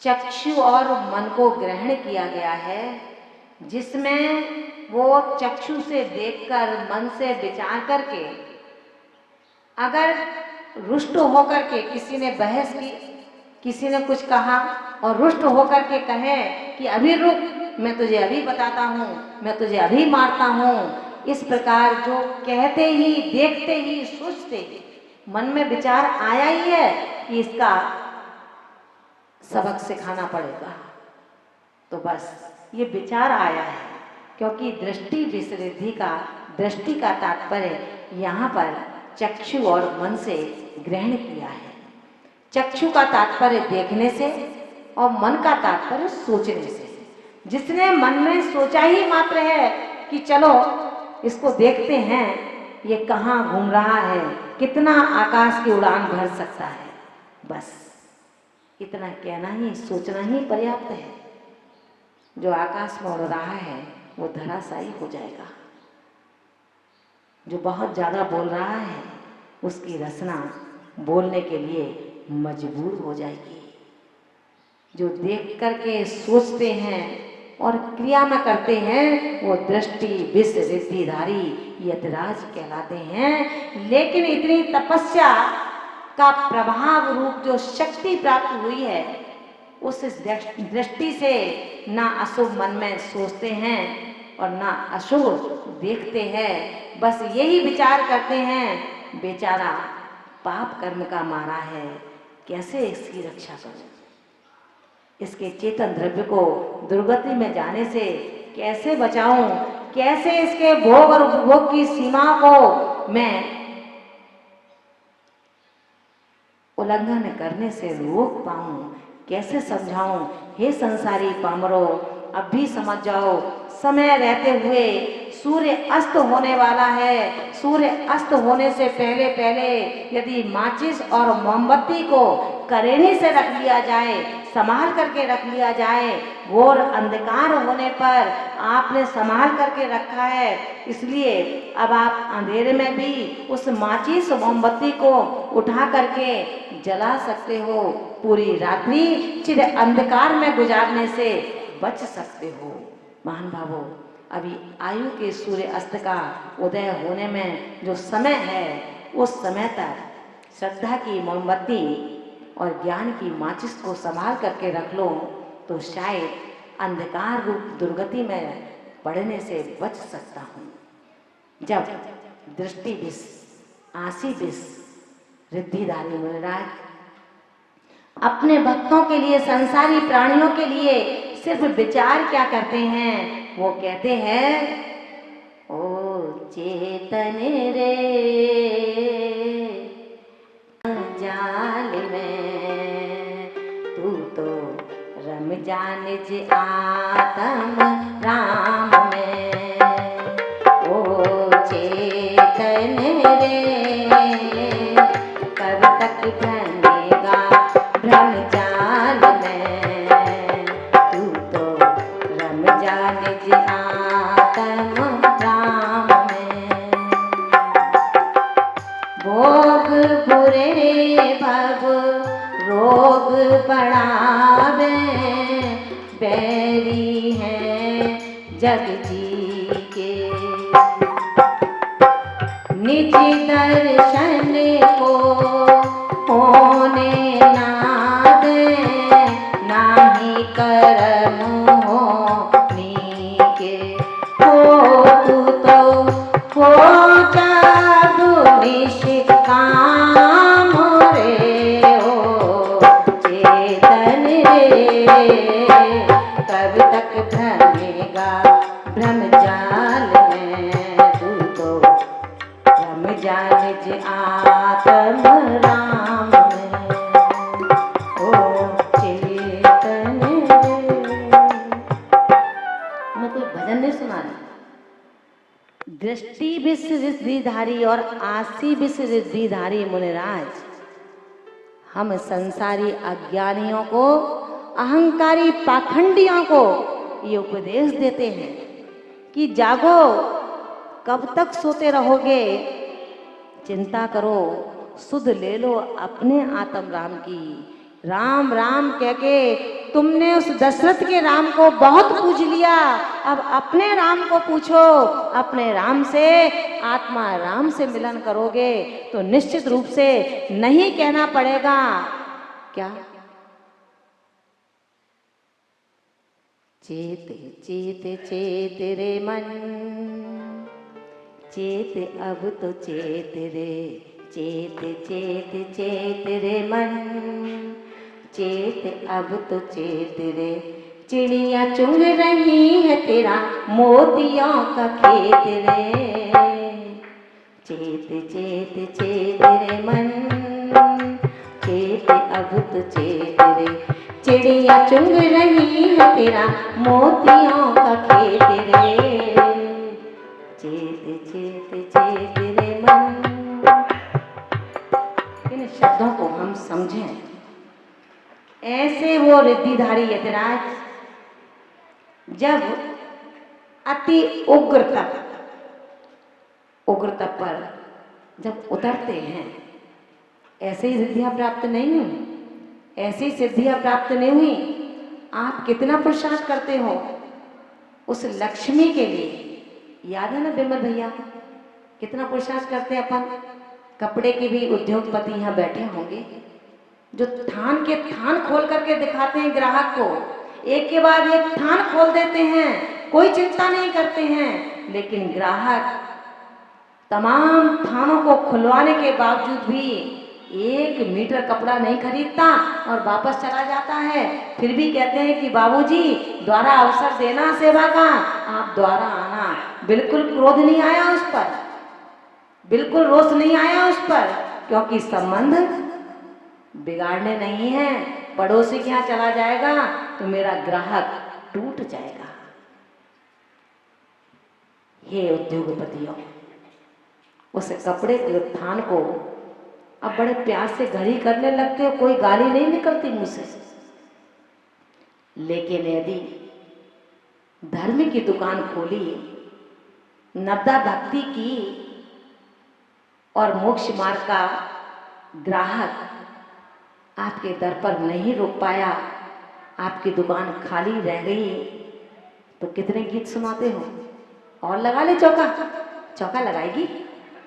चक्षु और मन को ग्रहण किया गया है, जिसमें वो चक्षु से देखकर, मन से विचार करके, अगर रुष्ट होकर के किसी ने बहस की, किसी ने कुछ कहा और रुष्ट होकर के कहे कि अभी रुक, मैं तुझे अभी बताता हूँ, मैं तुझे अभी मारता हूँ, इस प्रकार जो कहते ही, देखते ही, सोचते ही मन में विचार आया ही है कि इसका सबक सिखाना पड़ेगा, तो बस ये विचार आया है। क्योंकि दृष्टि विश्वसिद्धि का, दृष्टि का तात्पर्य यहाँ पर चक्षु और मन से ग्रहण किया है। चक्षु का तात्पर्य देखने से और मन का तात्पर्य सोचने से। जिसने मन में सोचा ही मात्र है कि चलो इसको देखते हैं, ये कहाँ घूम रहा है, कितना आकाश की उड़ान भर सकता है, बस इतना कहना ही, सोचना ही पर्याप्त है। जो आकाश में उड़ रहा है वो धराशायी हो जाएगा। जो बहुत ज़्यादा बोल रहा है उसकी रचना बोलने के लिए मजबूर हो जाएगी। जो देख करके सोचते हैं और क्रिया में करते हैं वो दृष्टि विश्वसिद्धिधारी यतिराज कहलाते हैं। लेकिन इतनी तपस्या का प्रभाव रूप जो शक्ति प्राप्त हुई है, उस दृष्टि से ना अशुभ मन में सोचते हैं और ना अशुभ देखते हैं। बस यही विचार करते हैं, बेचारा पाप कर्म का मारा है, कैसे इसकी रक्षा करूं, इसके चेतन द्रव्य को दुर्गति में जाने से कैसे बचाऊं, कैसे इसके भोग और उपभोग की सीमा को मैं उल्लंघन करने से रोक पाऊं, कैसे समझाऊं। हे संसारी पामरो, अब भी समझ जाओ, समय रहते हुए सूर्य अस्त होने वाला है। सूर्य अस्त होने से पहले पहले यदि माचिस और मोमबत्ती को करेने से रख लिया जाए, संभाल करके रख लिया जाए, घोर अंधकार होने पर आपने संभाल करके रखा है, इसलिए अब आप अंधेरे में भी उस माचिस मोमबत्ती को उठा करके जला सकते हो, पूरी रात्रि चिर अंधकार में गुजारने से बच सकते हो। महान भावों, अभी आयु के सूर्य अस्त का उदय होने में जो समय है, उस समय तक श्रद्धा की मोमबत्ती और ज्ञान की माचिस को संभाल करके रख लो, तो शायद अंधकार रूप दुर्गति में पड़ने से बच सकता हूँ। जब दृष्टि विष, आसी विष रिद्धिधारी मुनिराज अपने भक्तों के लिए, संसारी प्राणियों के लिए सिर्फ विचार क्या करते हैं, वो कहते हैं, ओ चेतन रे जाल में तू तो रम जान ज आत्म राम में, ओ चेतन रे कब तक भ्रमेगा भ्रम जाल जग जी के। निज दर्शन को होने ना दे, नाही करम होनी के। हो तू तो हो जादू निष्काम रे, हो चेतन रे, कब तक भ्रमेगा भ्रम जाल में, तू तो भ्रम जाल निज आत्म राम में, ओ चेतन रे। मैं कोई भजन नहीं सुना रही। दृष्टि विष रिद्धिधारी और आसी विष रिद्धिधारी मुनिराज, हम संसारी अज्ञानियों को, अहंकारी पाखंडियों को ये उपदेश देते हैं कि जागो, कब तक सोते रहोगे, चिंता करो, सुध ले लो अपने आत्म राम की। राम राम कह के तुमने उस दशरथ के राम को बहुत पूज लिया, अब अपने राम को पूछो, अपने राम से, आत्मा राम से मिलन करोगे तो निश्चित रूप से नहीं कहना पड़ेगा क्या, चेत चेत चेत रे मन, चेत अब तो चेत रे, चेत चेत चेत रे मन, चेत अब तो चेत रे। चिड़िया चुंग रही है तेरा मोतियों का खेत रे, चेत चेत चेत रे मन, चेत अब तो चेत रे। चिड़िया चुंग रही है तेरा मोतियों का खेत रे, चेत चेत चेत रे मन। इन शब्दों को हम समझें। ऐसे वो रिद्धिधारी यतिराज जब अति उग्र तप पर जब उतरते हैं, ऐसे ही सिद्धियां प्राप्त नहीं हुई, ऐसी सिद्धियां प्राप्त नहीं हुई। आप कितना पुरुषार्थ करते हो उस लक्ष्मी के लिए। याद है ना विमल भैया, कितना पुरुषार्थ करते हैं अपन। कपड़े के भी उद्योगपति यहाँ बैठे होंगे जो थान के थान खोल करके दिखाते हैं ग्राहक को, एक के बाद एक थान खोल देते हैं, कोई चिंता नहीं करते हैं। लेकिन ग्राहक तमाम थानों को खुलवाने के बावजूद भी 1 मीटर कपड़ा नहीं खरीदता और वापस चला जाता है। फिर भी कहते हैं कि बाबूजी द्वारा अवसर देना सेवा का, आप द्वारा आना। बिल्कुल क्रोध नहीं आया उस पर, बिल्कुल रोष नहीं आया उस पर, क्योंकि संबंध बिगाड़ने नहीं है। पड़ोसी के यहाँ चला जाएगा तो मेरा ग्राहक टूट जाएगा। हे उद्योगपतियों, उस कपड़े के थान को अब बड़े प्यार से घड़ी करने लगते हो, कोई गाली नहीं निकलती मुझसे। लेकिन यदि धर्म की दुकान खोली, नवदा भक्ति की और मोक्ष मार्ग का ग्राहक आपके दर पर नहीं रुक पाया, आपकी दुकान खाली रह गई, तो कितने गीत सुनाते हो। और लगा ले चौका, चौका लगाएगी,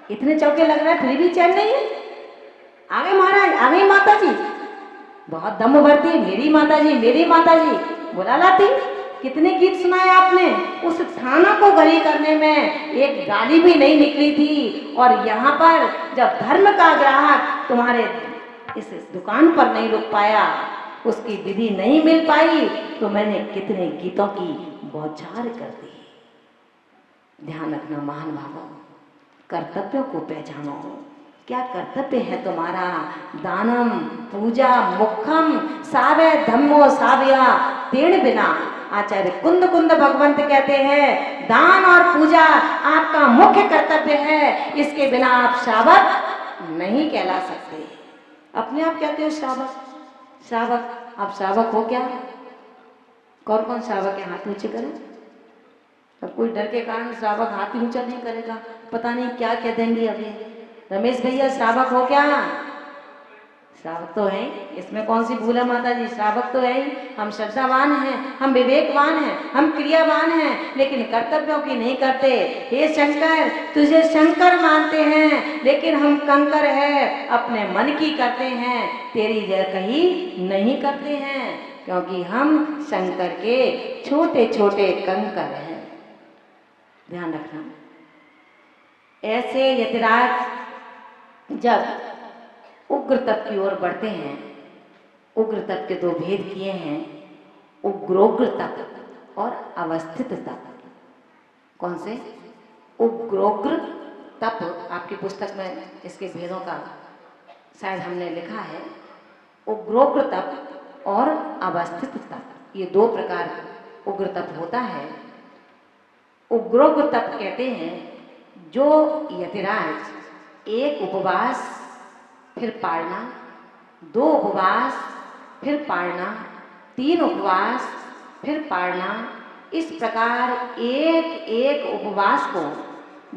इतने चौके लग रहे हैं फिर भी चैन नहीं है। आगे महाराज, आगे माता जी, बहुत दम भरती है, मेरी माता जी, मेरी माता जी बुला लाती। कितने गीत सुनाए आपने। उस थाना को गली करने में एक गाली भी नहीं निकली थी, और यहाँ पर जब धर्म का ग्राहक तुम्हारे इस दुकान पर नहीं रुक पाया, उसकी विधि नहीं मिल पाई, तो मैंने कितने गीतों की बौछार कर दी। ध्यान रखना महान भावों, कर्तव्यों को पहचानो। क्या कर्तव्य है तुम्हारा। दानम पूजा मुखम सावे धम्मो साव्या तेण बिना। आचार्य कुंद कुंद भगवंत कहते हैं दान और पूजा आपका मुख्य कर्तव्य है, इसके बिना आप श्रावक नहीं कहला सकते। अपने आप कहते हो श्रावक, श्रावक। आप श्रावक हो क्या? कौन कौन श्रावक है, हाथ ऊंचे करें। अब कोई डर के कारण श्रावक हाथ ऊंचा नहीं करेगा, पता नहीं क्या कह देंगे अभी। रमेश भैया श्रावक हो क्या? श्रावक तो है, इसमें कौन सी भूल है माता जी, श्रावक तो है ही। हम श्रद्धावान हैं, हम विवेकवान हैं, हम क्रियावान हैं, लेकिन कर्तव्यों की नहीं करते। हे शंकर, तुझे शंकर मानते हैं, लेकिन हम कंकर है, अपने मन की करते हैं, तेरी जय कही नहीं करते हैं, क्योंकि हम शंकर के छोटे छोटे कंकर हैं। ध्यान रखना। ऐसे यतिराज जब उग्र तप की ओर बढ़ते हैं, उग्र तप के दो भेद किए हैं, उग्रोग्र तप और अवस्थित तप। कौन से? उग्रोग्र तप, आपकी पुस्तक में इसके भेदों का शायद हमने लिखा है। उग्रोग्र तप और अवस्थित तप, ये दो प्रकार उग्र तप होता है। उग्रोग्र तप कहते हैं जो यतिराज एक उपवास फिर पारना, दो उपवास फिर पारना, तीन उपवास फिर पारना, इस प्रकार एक एक उपवास को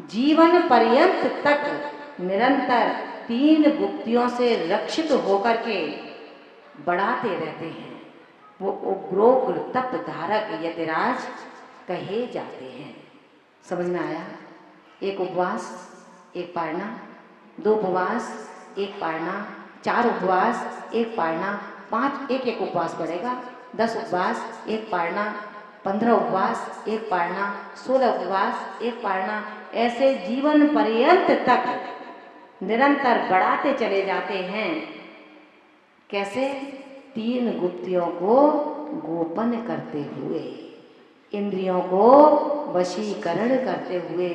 जीवन पर्यंत तक निरंतर तीन गुप्तियों से रक्षित होकर के बढ़ाते रहते हैं, वो उग्रोग्र तप धारक यतिराज कहे जाते हैं। समझ में आया? एक उपवास एक पारना, दो उपवास एक पारना, चार उपवास एक पारना, 5 एक एक उपवास बढ़ेगा, 10 उपवास एक पारना, 15 उपवास एक पारना, 16 उपवास एक पारना, ऐसे जीवन पर्यंत तक निरंतर बढ़ाते चले जाते हैं। कैसे? तीन गुप्तियों को गोपन करते हुए, इंद्रियों को वशीकरण करते हुए,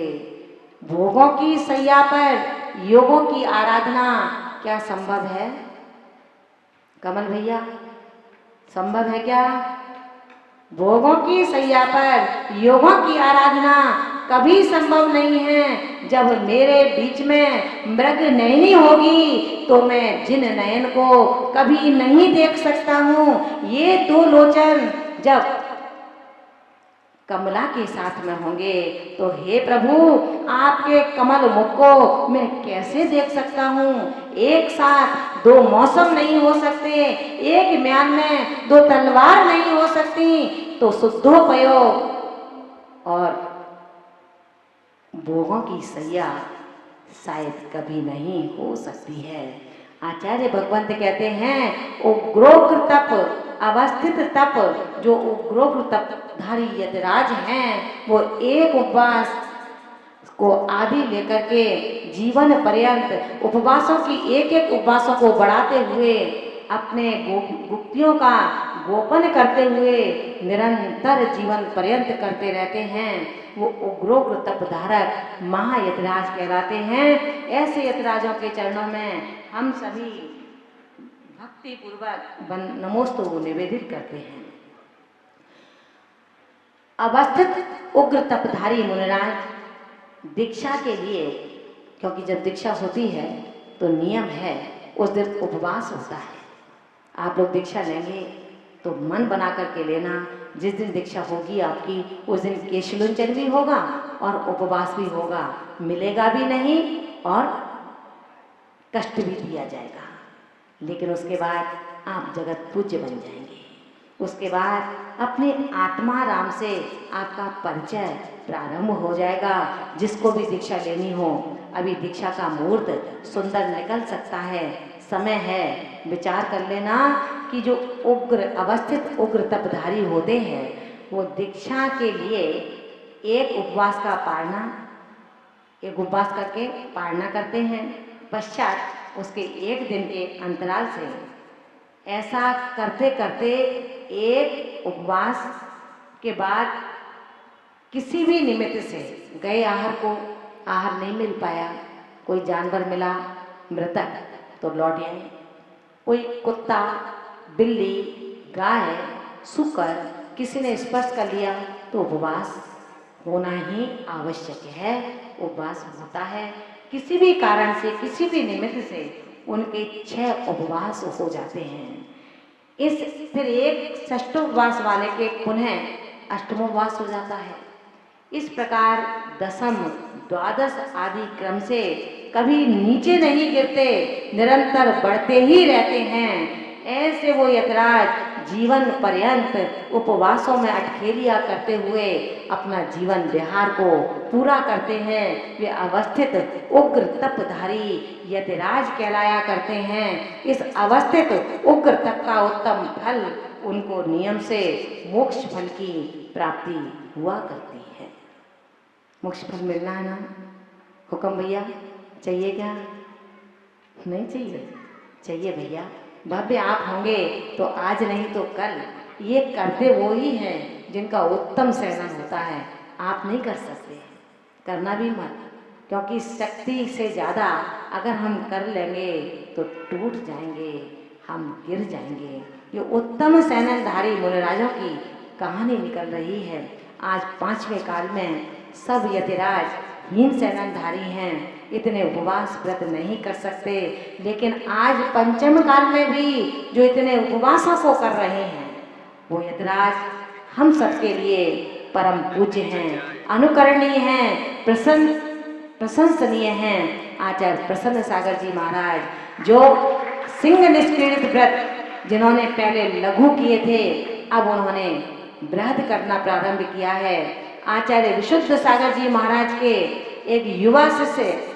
भोगों की सैया पर योगों की आराधना। क्या संभव है कमल भैया? संभव है क्या? भोगों की सैया पर योगों की आराधना कभी संभव नहीं है। जब मेरे बीच में मृग नयनी होगी तो मैं जिन नयन को कभी नहीं देख सकता हूँ, ये दो लोचन जब कमला के साथ में होंगे तो हे प्रभु, आपके कमल मुख को मैं कैसे देख सकता हूँ? एक साथ दो मौसम नहीं हो सकते, एक म्यान में दो तलवार नहीं हो सकती, तो शुद्धोपयोग और भोगों की सैया शायद कभी नहीं हो सकती है। आचार्य भगवंत कहते हैं उग्रोग्र तप, अवस्थित तप, जो उग्रोग्र तपधारी यतिराज हैं वो एक उपवास को आदि लेकर के जीवन पर्यंत उपवासों की एक एक उपवासों को बढ़ाते हुए अपने गुप्तियों का गोपन करते हुए निरंतर जीवन पर्यंत करते रहते हैं। वो उग्रोग्र तपधारक महायतिराज कहलाते हैं। ऐसे यतिराजों के चरणों में हम सभी भक्ति पूर्वक नमोस्तु निवेदित करते हैं। अवस्थित उग्र तपधारी मुनिराज दीक्षा के लिए, क्योंकि जब दीक्षा होती है तो नियम है उस दिन उपवास होता है। आप लोग दीक्षा लेंगे तो मन बना करके लेना, जिस दिन दीक्षा होगी आपकी उस दिन केशलुंचन भी होगा और उपवास भी होगा, मिलेगा भी नहीं और कष्ट भी दिया जाएगा, लेकिन उसके बाद आप जगत पूज्य बन जाएंगे। उसके बाद अपने आत्मा राम से आपका परिचय प्रारंभ हो जाएगा। जिसको भी दीक्षा लेनी हो, अभी दीक्षा का मुहूर्त सुंदर निकल सकता है, समय है, विचार कर लेना कि जो उग्र अवस्थित उग्र तपधारी होते हैं वो दीक्षा के लिए एक उपवास का पारना, एक उपवास करके पारना करते हैं, पश्चात उसके एक दिन के अंतराल से ऐसा करते करते एक उपवास के बाद किसी भी निमित्त से गए आहार को आहार नहीं मिल पाया, कोई जानवर मिला मृतक तो लौट आए, कोई कुत्ता बिल्ली गाय सूकर किसी ने स्पर्श कर लिया तो उपवास होना ही आवश्यक है। उपवास होता है, किसी भी कारण से किसी भी निमित्त से उनके 6 उपवास हो जाते हैं। इस फिर एक षष्ठोपवास वाले के पुनः अष्टमोपवास हो जाता है। इस प्रकार दशम द्वादश आदि क्रम से कभी नीचे नहीं गिरते, निरंतर बढ़ते ही रहते हैं। ऐसे वो यतराज जीवन पर्यंत उपवासों में अटखेलियां करते हुए अपना जीवन विहार को पूरा करते हैं। वे अवस्थित उग्र तपधारी यतिराज कहलाया करते हैं। इस अवस्थित उग्र तप का उत्तम फल उनको नियम से मोक्ष फल की प्राप्ति हुआ करती है। मोक्ष फल मिलना है ना? हुक्म भैया, चाहिए क्या? नहीं चाहिए? चाहिए भैया। भव्य आप होंगे तो आज नहीं तो कल ये करते वो ही हैं जिनका उत्तम सेवन होता है। आप नहीं कर सकते, करना भी मत, क्योंकि शक्ति से ज़्यादा अगर हम कर लेंगे तो टूट जाएंगे, हम गिर जाएंगे। ये उत्तम सेनधारी मुनिराजों की कहानी निकल रही है। आज 5वें काल में सब यतिराज हीन सेनधारी हैं, इतने उपवास व्रत नहीं कर सकते, लेकिन आज 5म काल में भी जो इतने उपवासों को कर रहे हैं वो यतिराज हम सबके लिए परम पूज्य हैं, अनुकरणीय हैं, प्रशंसनीय हैं। आचार्य प्रसन्न सागर जी महाराज जो सिंह निष्क्रीडित व्रत जिन्होंने पहले लघु किए थे, अब उन्होंने बृहद करना प्रारंभ किया है। आचार्य विशुद्ध सागर जी महाराज के एक युवा शिष्य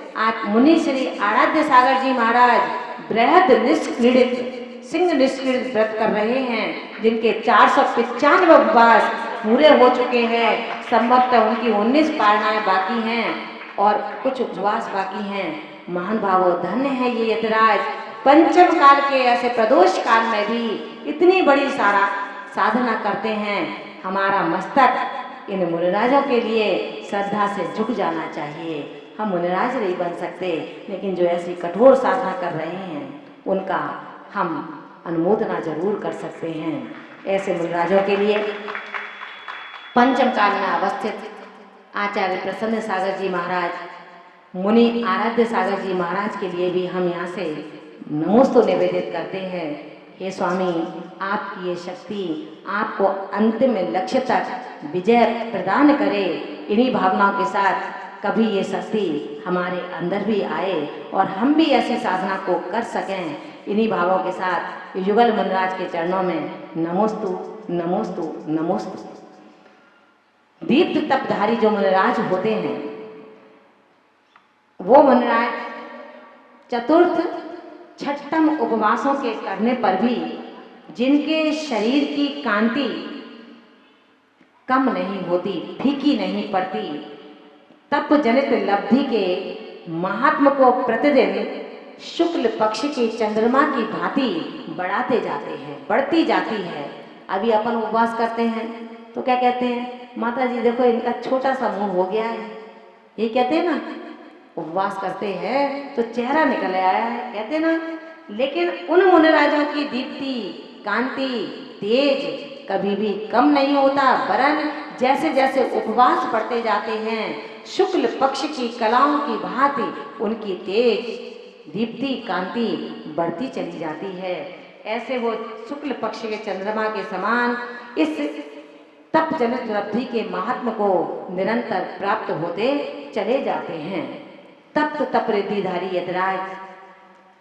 मुनि श्री आराध्य सागर जी महाराज बृहद निष्क्रीडित सिंह निष्क्रीडित व्रत कर रहे हैं, जिनके 495 उपवास पूरे हो चुके हैं। संभवतः उनकी 19 पारनाएं बाकी हैं और कुछ उपवास बाकी हैं। महान भावो, धन्य है ये यतिराज। 5म काल के ऐसे प्रदोष काल में भी इतनी बड़ी साधना करते हैं। हमारा मस्तक इन मुनिराजों के लिए श्रद्धा से झुक जाना चाहिए। हम मुनिराज नहीं बन सकते, लेकिन जो ऐसी कठोर साधना कर रहे हैं उनका हम अनुमोदना जरूर कर सकते हैं। ऐसे मुनिराजों के लिए 5म काल में अवस्थित आचार्य प्रसन्न सागर जी महाराज, मुनि आराध्य सागर जी महाराज के लिए भी हम यहाँ से नमोस्तु निवेदित करते हैं। हे स्वामी, आपकी ये शक्ति आपको अंतिम लक्ष्य तक विजय प्रदान करे। इन्हीं भावनाओं के साथ कभी ये शक्ति हमारे अंदर भी आए और हम भी ऐसी साधना को कर सकें। इन्हीं भावों के साथ युगल मुनिराज के चरणों में नमोस्तु नमोस्तु नमोस्तु। दीप्त तपधारी जो मुनिराज होते हैं वो मुनिराज चतुर्थ 6ठम उपवासों के करने पर भी जिनके शरीर की कांति कम नहीं होती, फीकी नहीं पड़ती, तप जनित लब्धि के महात्म को प्रतिदिन शुक्ल पक्ष की चंद्रमा की भांति बढ़ाते जाते हैं, बढ़ती जाती है। अभी अपन उपवास करते हैं तो क्या कहते हैं, माता जी देखो इनका छोटा सा मुंह हो गया है, ये कहते हैं ना। उपवास करते हैं तो चेहरा निकल आया है, कहते ना। लेकिन उन मुनिराजों की दीप्ति, कांति, तेज कभी भी कम नहीं होता, वरन जैसे जैसे उपवास बढ़ते जाते हैं शुक्ल पक्ष की कलाओं की भांति उनकी तेज, दीप्ति, कांति बढ़ती चली जाती है। ऐसे वो शुक्ल पक्ष के चंद्रमा के समान इस तप जनित लब्धि के महात्म को निरंतर प्राप्त होते चले जाते हैं। तप्त तप रिद्धिधारी यतिराज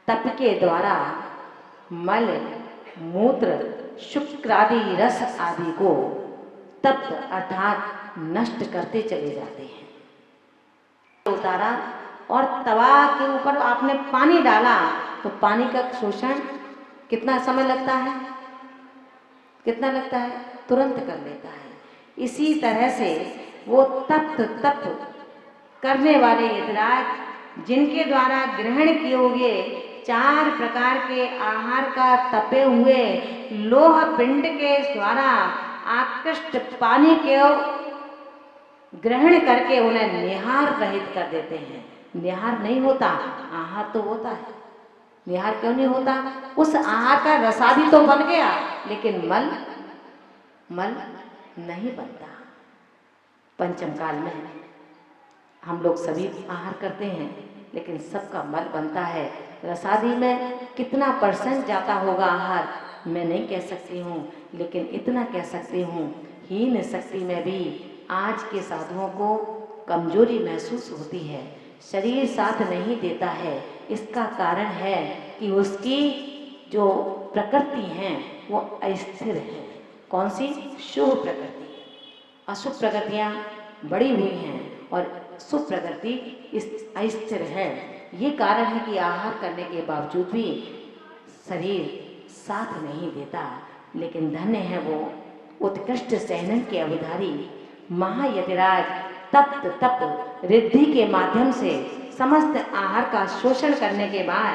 तप के द्वारा मल, मूत्र, शुक्रादि रस आदि को तप्त अर्थात नष्ट करते चले जाते हैं। उतारा और तवा के ऊपर आपने पानी डाला तो पानी का शोषण कितना समय लगता है, कितना लगता है, तुरंत कर लेता है। इसी तरह से वो तप करने वाले यतिराज जिनके द्वारा ग्रहण किए हुए 4 प्रकार के आहार का तपे हुए लोह पिंड के द्वारा आकृष्ट पानी के ग्रहण करके उन्हें निहार रहित कर देते हैं। निहार नहीं होता, आहार तो होता है। निहार क्यों नहीं होता? उस आहार का रसादी तो बन गया, लेकिन मल नहीं बनता। पंचम काल में हम लोग सभी आहार करते हैं, लेकिन सबका मल बनता है। रसादी में कितना % जाता होगा आहार मैं नहीं कह सकती हूँ, लेकिन इतना कह सकती हूँ हीन शक्ति में भी आज के साधुओं को कमजोरी महसूस होती है। शरीर साथ नहीं देता है। इसका कारण है कि उसकी जो प्रकृति है वो अस्थिर है। कौन सी? शुभ प्रकृति। अशुभ प्रकृतियाँ बढ़ी हुई हैं और शुभ प्रकृति अस्थिर है। ये कारण है कि आहार करने के बावजूद भी शरीर साथ नहीं देता। लेकिन धन्य है वो उत्कृष्ट सहनन के अवधारी महायतिराज तप्त तप रिद्धि के माध्यम से समस्त आहार का शोषण करने के बाद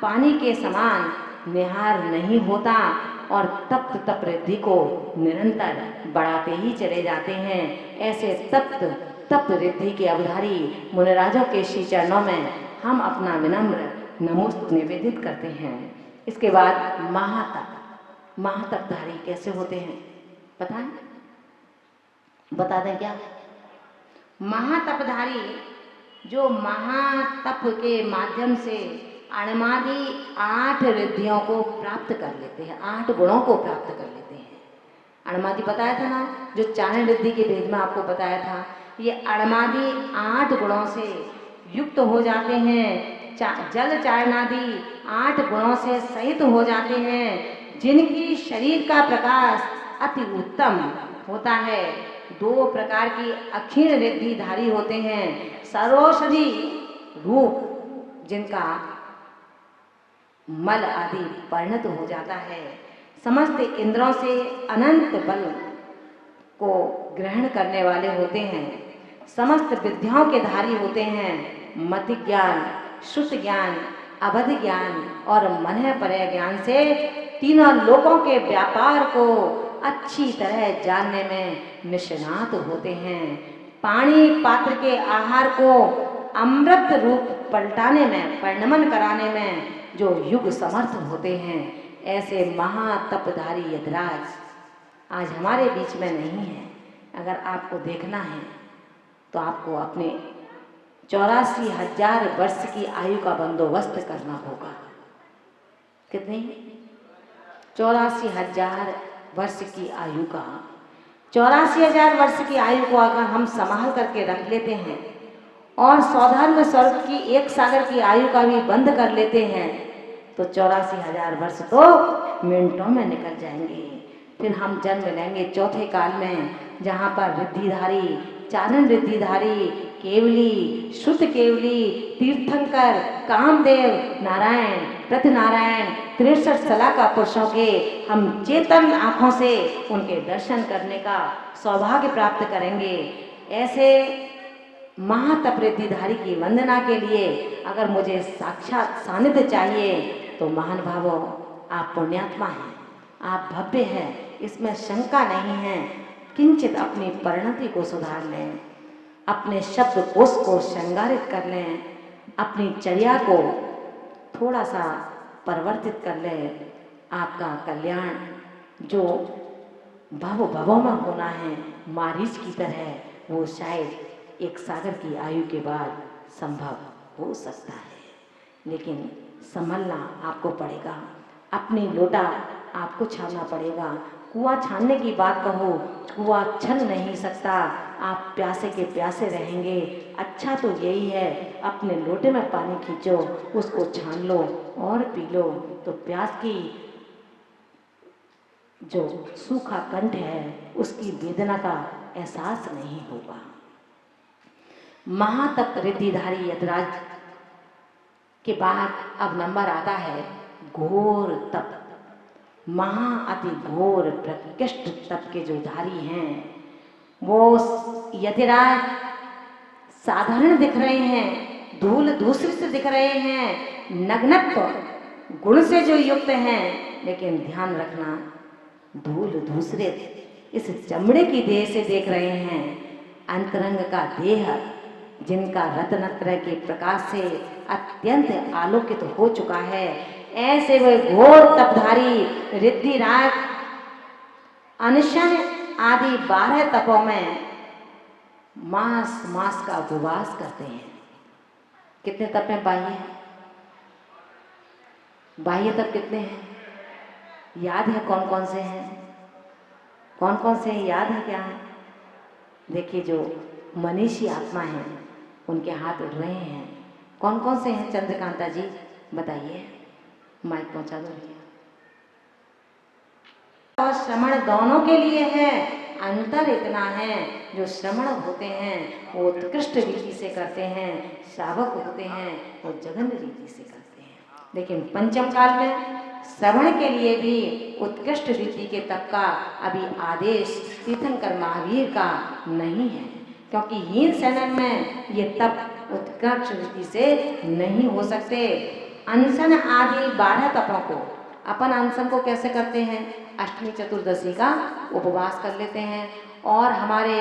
पानी के समान निहार नहीं होता और तप्त तप रिद्धि को निरंतर बढ़ाते ही चले जाते हैं। ऐसे तप्त तप रिद्धि के अवधारी मुनिराजों के श्री चरणों में हम अपना विनम्र नमोस्त निवेदित करते हैं। इसके बाद महातपधारी कैसे होते हैं पता है? बता दें क्या? महातपधारी जो महातप के माध्यम से अणमादि 8 रिद्धियों को प्राप्त कर लेते हैं, 8 गुणों को प्राप्त कर लेते हैं। अणमादि बताया था ना, जो चारण रिद्धि के भेद में आपको बताया था, ये अणमादि 8 गुणों से युक्त हो जाते हैं। जल चारणादि 8 गुणों से सहित हो जाते हैं, जिनकी शरीर का प्रकाश अति उत्तम होता है। 2 प्रकार की अक्षीण रिद्धिधारी होते हैं। सर्वौषधि रूप, जिनका मल आदि परिणत हो जाता है। समस्त इंद्रों से अनंत बल को ग्रहण करने वाले होते हैं। समस्त विद्याओं के धारी होते हैं। मति ज्ञान, श्रुत ज्ञान, अवध ज्ञान और मन परय ज्ञान से तीनों लोकों के व्यापार को अच्छी तरह जानने में निष्णात होते हैं। पानी पात्र के आहार को अमृत रूप पलटाने में, परिणमन कराने में जो युग समर्थ होते हैं, ऐसे महातपधारी यतिराज आज हमारे बीच में नहीं है। अगर आपको देखना है तो आपको अपने 84,000 वर्ष की आयु का बंदोबस्त करना होगा। कितनी? 84,000 वर्ष की आयु का। 84,000 वर्ष की आयु को अगर हम संभाल करके रख लेते हैं और सौधर्म स्वर्ग की 1 सागर की आयु का भी बंद कर लेते हैं तो 84,000 वर्ष तो मिनटों में निकल जाएंगे। फिर हम जन्म लेंगे चौथे काल में, जहाँ पर रिद्धिधारी, चारण रिद्धिधारी, केवली, शुद्ध केवली, तीर्थंकर, कामदेव, नारायण, प्रतिनारायण, 63 सला का पुरुषों के हम चेतन आँखों से उनके दर्शन करने का सौभाग्य प्राप्त करेंगे। ऐसे महातप रिद्धिधारी की वंदना के लिए अगर मुझे साक्षात सानिध्य चाहिए तो महान भावों, आप पुण्यात्मा हैं, आप भव्य हैं, इसमें शंका नहीं है। किंचित अपनी परिणति को सुधार लें, अपने शब्द कोश को श्रृंगारित कर लें, अपनी चर्या को थोड़ा सा परिवर्तित कर लें। आपका कल्याण जो भवों में होना है मारीच की तरह, वो शायद 1 सागर की आयु के बाद संभव हो सकता है। लेकिन संभलना आपको पड़ेगा, अपनी लोटा आपको छानना पड़ेगा। कुआं छानने की बात कहो, कुआं छन नहीं सकता, आप प्यासे के प्यासे रहेंगे। अच्छा तो यही है, अपने लोटे में पानी खींचो, उसको छान लो और पी लो, तो प्यास की जो सूखा कंठ है उसकी वेदना का एहसास नहीं होगा। महातप रिद्धिधारी यतिराज के बाद अब नंबर आता है घोर तप। महा अति घोर प्रकृष्ट तप के जो धारी हैं वो यतिराज साधारण दिख रहे हैं, धूल दूसरे से दिख रहे हैं, नग्नत्व गुण से जो युक्त हैं, लेकिन ध्यान रखना धूल दूसरे इस चमड़े की देह से देख रहे हैं। अंतरंग का देह जिनका रत्नत्रय के प्रकाश से अत्यंत आलोकित हो चुका है, ऐसे वे घोर तपधारी रिद्धिराज अनशन आदि 12 तपों में मास का उपवास करते हैं। कितने तप हैं? बाह्य तप कितने हैं? याद है कौन कौन से हैं? कौन कौन से हैं याद है क्या है? देखिए, जो मनीषी आत्मा है उनके हाथ उठ रहे हैं। कौन कौन से हैं चंद्रकांता जी, बताइए, माइक पहुंचा दो भैया। और श्रवण दोनों के लिए है। अंतर इतना है, जो श्रवण होते हैं वो उत्कृष्ट रीति से करते हैं, श्रावक होते हैं वो जघन्य रीति से करते हैं। लेकिन पंचम काल में श्रवण के लिए भी उत्कृष्ट रीति के तप का अभी आदेश तीर्थंकर महावीर का नहीं है, क्योंकि हीन सैनन में ये तप उत्कृष्ट रीति से नहीं हो सकते। अनशन आदि 12 तपों को अपन अनशन को कैसे करते हैं, अष्टमी चतुर्दशी का उपवास कर लेते हैं। और हमारे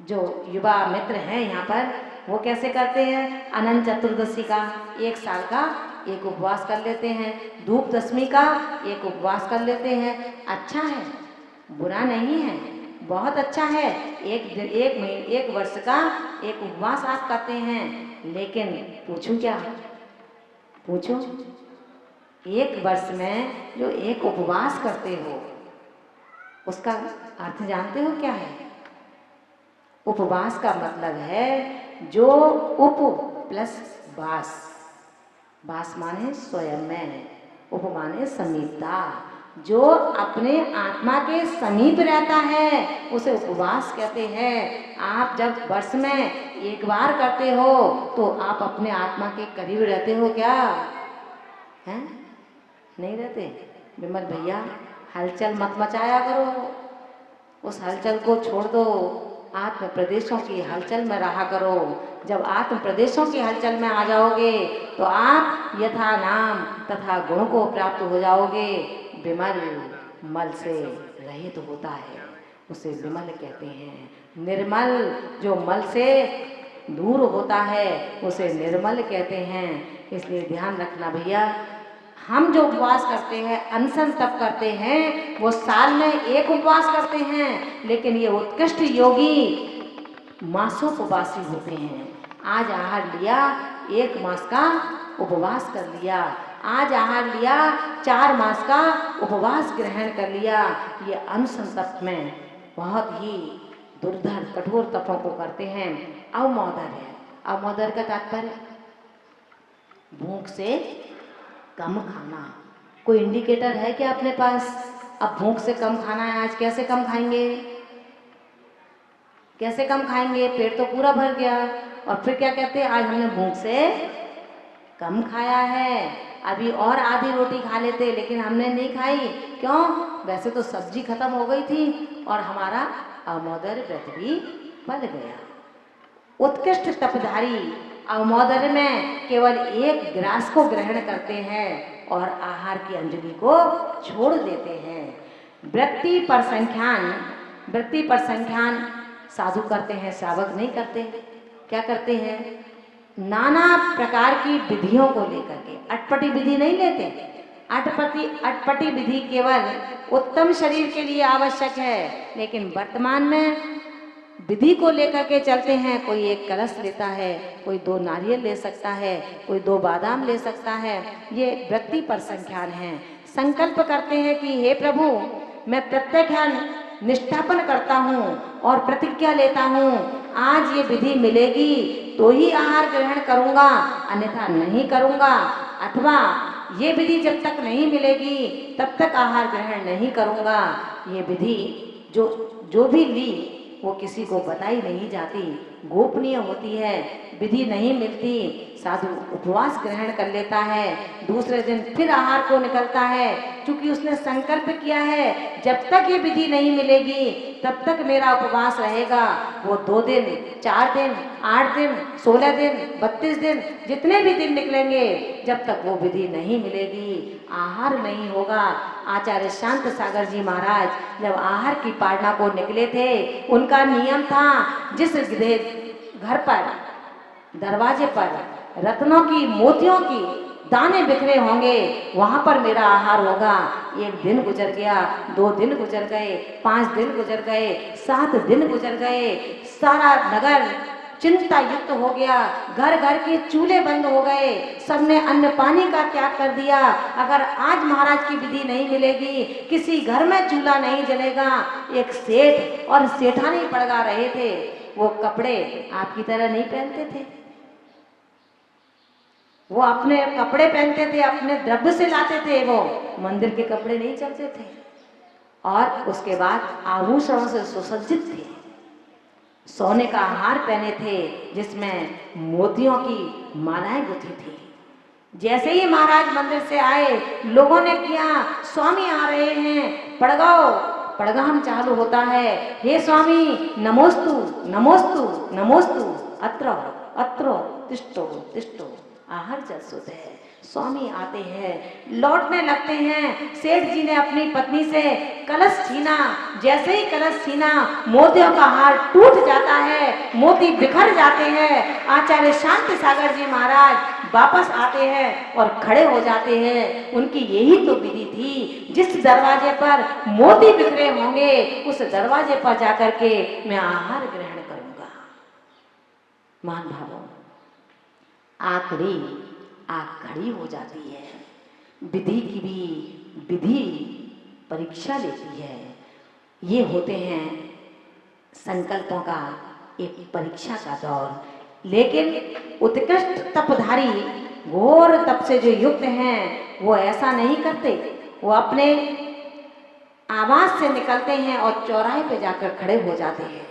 जो युवा मित्र हैं यहाँ पर, वो कैसे करते हैं, अनंत चतुर्दशी का 1 साल का एक उपवास कर लेते हैं, धूप दशमी का एक उपवास कर लेते हैं। अच्छा है, बुरा नहीं है, बहुत अच्छा है। एक वर्ष का एक उपवास आप करते हैं। लेकिन पूछूं क्या, पूछो, एक वर्ष में जो एक उपवास करते हो उसका अर्थ जानते हो क्या है? उपवास का मतलब है जो उप प्लस वास, वास माने स्वयं में, उप माने समीपता, जो अपने आत्मा के समीप रहता है उसे उपवास कहते हैं। आप जब वर्ष में एक बार करते हो तो आप अपने आत्मा के करीब रहते हो क्या? हैं? नहीं रहते। विमल भैया, हलचल मत मचाया करो, उस हलचल को छोड़ दो, आत्म प्रदेशों की हलचल में रहा करो। जब आत्म प्रदेशों की हलचल में आ जाओगे तो आप यथा नाम तथा गुण को प्राप्त हो जाओगे। विमल मल से रहित होता है, उसे विमल कहते हैं। निर्मल जो मल से दूर होता है उसे निर्मल कहते हैं। इसलिए ध्यान रखना भैया, हम जो उपवास करते हैं, अनशन तप करते हैं, वो साल में एक उपवास करते हैं। लेकिन ये उत्कृष्ट योगी मासोपवासी होते हैं। आज आहार लिया, 1 मास का उपवास कर लिया, आज आहार लिया, 4 मास का उपवास ग्रहण कर लिया। ये अनशन तप में बहुत ही दुर्धर कठोर तपों को करते हैं। अवमोदर है। अवमोदर का तात्पर्य भूख से कम खाना। कोई इंडिकेटर है क्या अपने पास? अब भूख से कम खाना है, आज कैसे कम खाएंगे? कैसे कम खाएंगे? पेट तो पूरा भर गया और फिर क्या कहते हैं, आज हमने भूख से कम खाया है, अभी और आधी रोटी खा लेते लेकिन हमने नहीं खाई। क्यों? वैसे तो सब्जी खत्म हो गई थी और हमारा अवमोदर व्रत भी बल गया। उत्कृष्ट तपधारी अवमोदर में केवल 1 ग्रास को ग्रहण करते हैं और आहार की अंजलि को छोड़ देते हैं। वृत्ति पर संख्यान साधु करते हैं, श्रावक नहीं करते। क्या करते हैं? नाना प्रकार की विधियों को लेकर के, अटपटी विधि नहीं लेते। अटपटी विधि केवल उत्तम शरीर के लिए आवश्यक है, लेकिन वर्तमान में विधि को लेकर के चलते हैं। कोई 1 कलश लेता है, कोई 2 नारियल ले सकता है, कोई 2 बादाम ले सकता है। ये वृत्ति पर संख्यान है। संकल्प करते हैं कि हे प्रभु, मैं प्रत्यक्ष निष्ठापन करता हूँ और प्रतिज्ञा लेता हूँ, आज ये विधि मिलेगी तो ही आहार ग्रहण करूँगा, अन्यथा नहीं करूँगा। अथवा ये विधि जब तक नहीं मिलेगी तब तक आहार ग्रहण नहीं करूँगा। ये विधि जो भी ली वो किसी को बताई नहीं जाती, गोपनीय होती है। विधि नहीं मिलती, साधु उपवास ग्रहण कर लेता है, दूसरे दिन फिर आहार को निकलता है, क्योंकि उसने संकल्प किया है जब तक ये विधि नहीं मिलेगी तब तक मेरा उपवास रहेगा। वो 2 दिन, 4 दिन, 8 दिन, 16 दिन, 32 दिन, जितने भी दिन निकलेंगे, जब तक वो विधि नहीं मिलेगी आहार नहीं होगा। आचार्य शांत सागर जी महाराज जब आहार की पालना को निकले थे, उनका नियम था जिस घर पर दरवाजे पर रत्नों की, मोतियों की दाने बिखरे होंगे, वहां पर मेरा आहार होगा। 1 दिन गुजर गया, 2 दिन गुजर गए, 5 दिन गुजर गए, 7 दिन गुजर गए, सारा नगर चिंता युक्त हो गया, घर घर के चूल्हे बंद हो गए, सबने अन्न पानी का त्याग कर दिया। अगर आज महाराज की विधि नहीं मिलेगी, किसी घर में चूल्हा नहीं जलेगा। एक सेठ और सेठानी पड़गा रहे थे, वो कपड़े आपकी तरह नहीं पहनते थे। वो अपने कपड़े पहनते थे, अपने द्रव्य से लाते थे, वो मंदिर के कपड़े नहीं चलते थे। और उसके बाद आभूषणों से सुसज्जित थे, सोने का हार पहने थे जिसमें मोतियों की मालाएं गुथी थी। जैसे ही महाराज मंदिर से आए, लोगों ने किया स्वामी आ रहे हैं, पड़गाओ, पड़गाम चालू होता है। हे स्वामी नमोस्तु नमोस्तु नमोस्तु, अत्रो अत्रो तिष्ठो तिष्ठो, आहर जसुत है। स्वामी आते हैं, लौटने लगते हैं। सेठ जी ने अपनी पत्नी से कलश छीना, जैसे ही कलश छीना मोतियों का हार टूट जाता है, मोती बिखर जाते हैं। आचार्य शांति सागर जी महाराज वापस आते हैं और खड़े हो जाते हैं। उनकी यही तो विधि थी, जिस दरवाजे पर मोती बिखरे होंगे उस दरवाजे पर जाकर के मैं आहार ग्रहण करूंगा। मान भावों, आखिरी आग खड़ी हो जाती है। विधि की भी विधि परीक्षा लेती है। ये होते हैं संकल्पों का एक परीक्षा का दौर। लेकिन उत्कृष्ट तपधारी घोर तप से जो युक्त हैं वो ऐसा नहीं करते। वो अपने आवास से निकलते हैं और चौराहे पे जाकर खड़े हो जाते हैं,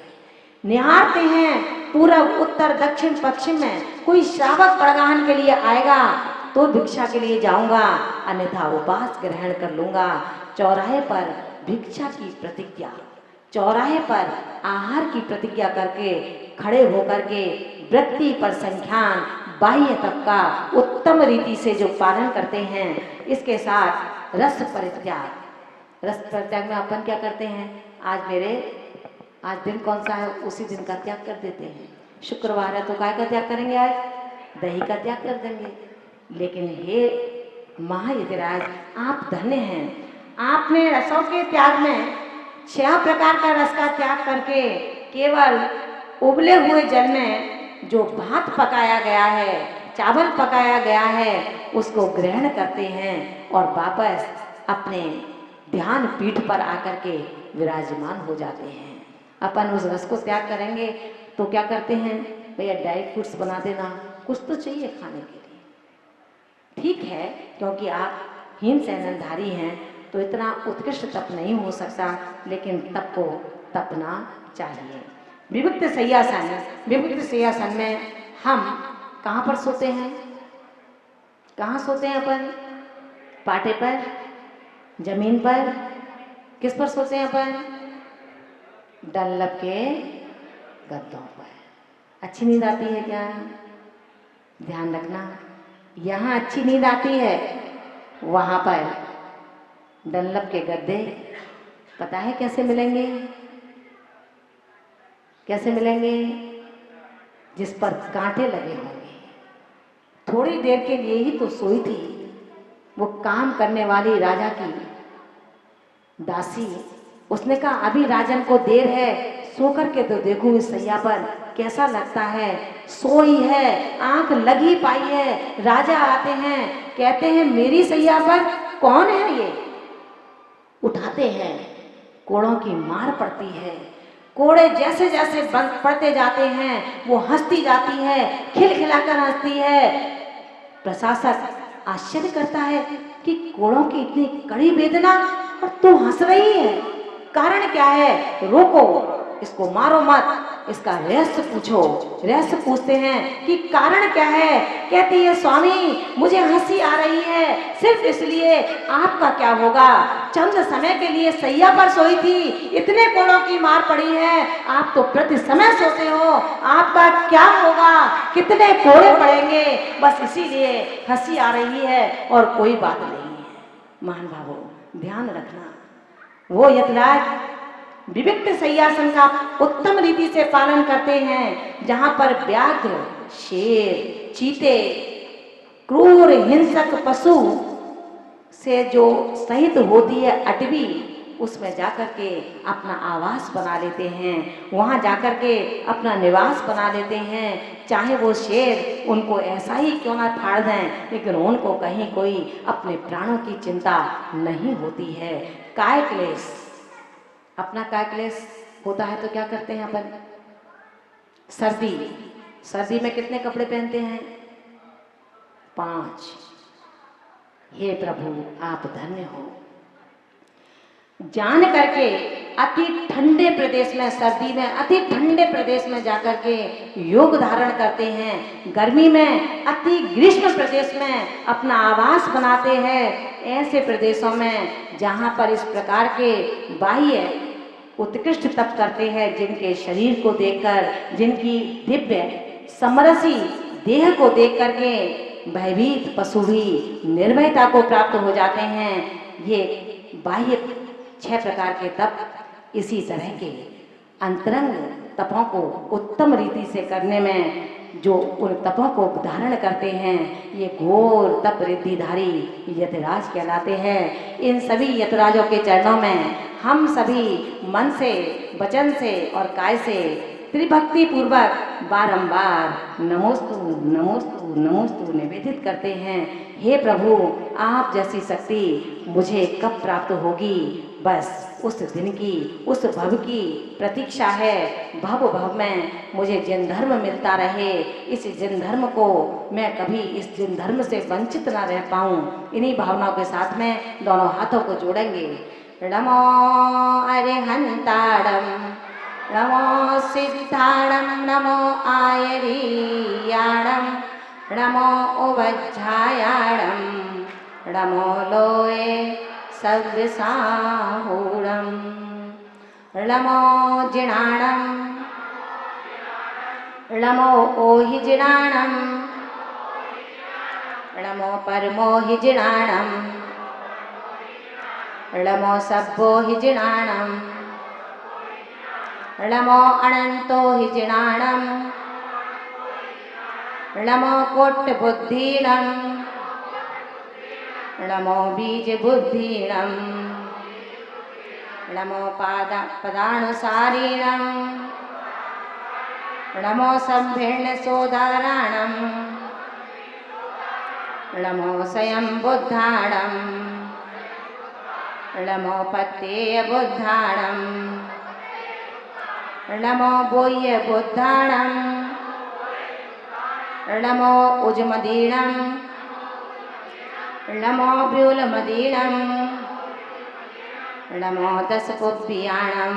निहारते हैं पूरब उत्तर दक्षिण पश्चिम में। कोई श्रावक पड़गाहन के लिए आएगा तो भिक्षा के लिए जाऊंगा, अन्यथा उपवास ग्रहण कर लूंगा। चौराहे पर भिक्षा की प्रतिज्ञा, चौराहे पर आहार की प्रतिज्ञा करके खड़े होकर के वृत्ति पर संख्यान बाह्य तप का उत्तम रीति से जो पालन करते हैं, इसके साथ रस परित्याग। रस परित्याग में अपन क्या करते हैं? आज दिन कौन सा है, उसी दिन का त्याग कर देते हैं। शुक्रवार है तो काय का त्याग करेंगे? आज दही का त्याग कर देंगे। लेकिन हे महायतिराज, आप धन्य हैं, आपने रसों के त्याग में 6 प्रकार का रस का त्याग करके केवल उबले हुए जल में जो भात पकाया गया है, चावल पकाया गया है, उसको ग्रहण करते हैं और वापस अपने ध्यान पीठ पर आकर के विराजमान हो जाते हैं। अपन उस रस को त्याग करेंगे तो क्या करते हैं? भैया ड्राई फ्रूट्स बना देना, कुछ तो चाहिए खाने के लिए। ठीक है, क्योंकि आप हीन सैनधारी हैं तो इतना उत्कृष्ट तप नहीं हो सकता, लेकिन तप को तपना चाहिए। विविक्त शय्यासन में हम कहाँ पर सोते हैं? कहाँ सोते हैं अपन? पाटे पर, जमीन पर? किस पर सोते हैं अपन? डल्लब के गद्दों पर। अच्छी नींद आती है क्या? ध्यान रखना, यहाँ अच्छी नींद आती है, वहाँ पर डल्लब के गद्दे पता है कैसे मिलेंगे? कैसे मिलेंगे? जिस पर कांटे लगे होंगे। थोड़ी देर के लिए ही तो सोई थी वो काम करने वाली राजा की दासी। उसने कहा अभी राजन को देर है, सो करके तो देखूं इस सैया पर कैसा लगता है। सोई है, आंख लगी पाई है। राजा आते हैं, कहते हैं मेरी सैया पर कौन है ये? उठाते हैं, कोड़ों की मार पड़ती है। कोड़े जैसे जैसे बंद पड़ते जाते हैं वो हंसती जाती है, खिलखिलाकर हंसती है। प्रशासक आश्चर्य करता है कि कोड़ों की इतनी कड़ी वेदना और तू हंस रही है, कारण क्या है? रोको, इसको मारो मत, इसका रहस्य पूछो। रहस्य पूछते हैं कि कारण क्या है? कहती है स्वामी मुझे हंसी आ रही है, सिर्फ इसलिए आपका क्या होगा? चंद समय के लिए सैया पर सोई थी, इतने कोड़ों की मार पड़ी है, आप तो प्रति समय सोते हो, आपका क्या होगा? कितने कोड़े पड़ेंगे? बस इसीलिए हंसी आ रही है और कोई बात नहीं है। महान भावों, ध्यान रखना, वो यतिराज विविक्त शय्यासन का उत्तम रीति से पालन करते हैं, जहां पर व्याघ्र, शेर, चीते, क्रूर हिंसक पशु से जो सहित होती है अटवी, उसमें जाकर के अपना आवास बना लेते हैं, वहां जाकर के अपना निवास बना लेते हैं। चाहे वो शेर उनको ऐसा ही क्यों ना फाड़ दें, लेकिन उनको कहीं कोई अपने प्राणों की चिंता नहीं होती है। काय क्लेश, अपना काय क्लेश होता है तो क्या करते हैं अपन? सर्दी, सर्दी में कितने कपड़े पहनते हैं? 5। हे प्रभु आप धन्य हो। जान करके अति ठंडे प्रदेश में, सर्दी में अति ठंडे प्रदेश में जाकर के योग धारण करते हैं, गर्मी में अति ग्रीष्म प्रदेश में अपना आवास बनाते हैं। ऐसे प्रदेशों में जहाँ पर इस प्रकार के बाह्य उत्कृष्ट तप करते हैं, जिनके शरीर को देखकर, जिनकी दिव्य समरसी देह को देख करके भयभीत पशु भी निर्भयता को प्राप्त हो जाते हैं। ये बाह्य 6 प्रकार के तप इसी तरह के अंतरंग तपों को उत्तम रीति से करने में जो उन तपों को धारण करते हैं, ये घोर तप रिद्धिधारी यतिराज कहलाते हैं। इन सभी यतिराजों के चरणों में हम सभी मन से, वचन से और काय से त्रिभक्ति पूर्वक बारंबार नमोस्तु नमोस्तु नमोस्तु निवेदित करते हैं। हे प्रभु आप जैसी शक्ति मुझे कब प्राप्त होगी, बस उस दिन की, उस भव की प्रतीक्षा है। भव भव में मुझे जिन धर्म मिलता रहे, इस जिन धर्म को मैं कभी इस जिन धर्म से वंचित ना रह पाऊँ। इन्हीं भावनाओं के साथ में दोनों हाथों को जोड़ेंगे। नमो अरिहंताड़म, नमो सिद्धाड़म, नमो आयरीयाणम, नमो उवज्झायाणम, नमो लोए सव्यसाहूणम, नमो जिणाणम, नमो ओहिजिणाणम, नमो परमोहिजिणाणम, नमो सब्बोहिजिणाणम, नमो अनंतोहिजिणाणम, नमो कोट्टबुद्धीणम, नमो बीजबुद्धीणम, नमो पदानुसारीणम, नमो संभिर्णसोदाराणम, नमो स्वयं बुद्धाणम, नमो पत्येयबुद्धाणम, नमो बोह्यबुद्धाणम, नमो उजमदीणम, नमो व्यूलमदीणम, नमो दशपुब्बियाणम,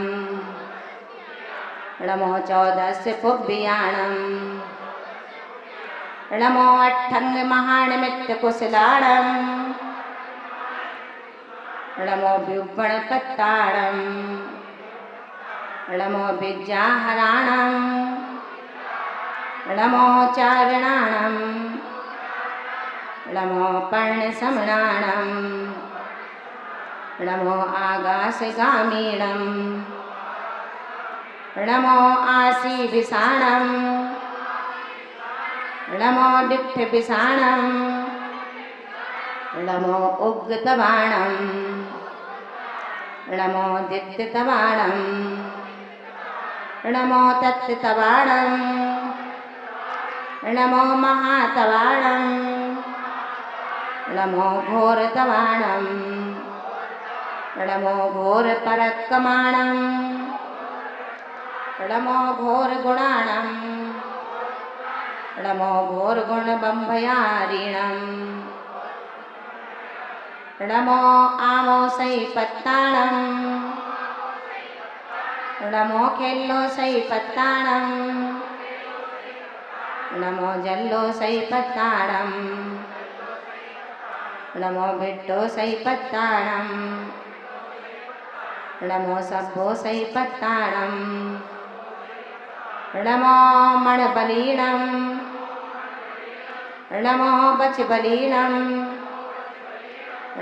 नमो 14 पुब्बियाणम, नमो अट्ठंग महानिमित्तकुशलाणम, नमो व्युब्बणपत्ताणम, नमो विद्याहराणम, नमो चारणाणम, नमो पर्णसमणाणम, नमो आगासगामीणम, नमो आसीविषाणम, नमो डिट्ठविषाणम, नमो उग्गतबाणम, नमो दित्ततबाणम, नमो तत्तबाणम, नमो महातबाणम, नमो घोरतबाणम, नमो घोरपरक्कमाणम, नमो घोरगुणाणम, नमो घोरगुणबम्भयारीणम, नमो आमोसैपत्ताणम, नमो खेल्लोसैपत्ताणम, नमो जल्लोसैपत्ताणम, नमो भिट्टोसैपत्ताणम, नमो सब्बोसैपत्ताणम, नमो मणबलीणम, नमो बचबलीणम,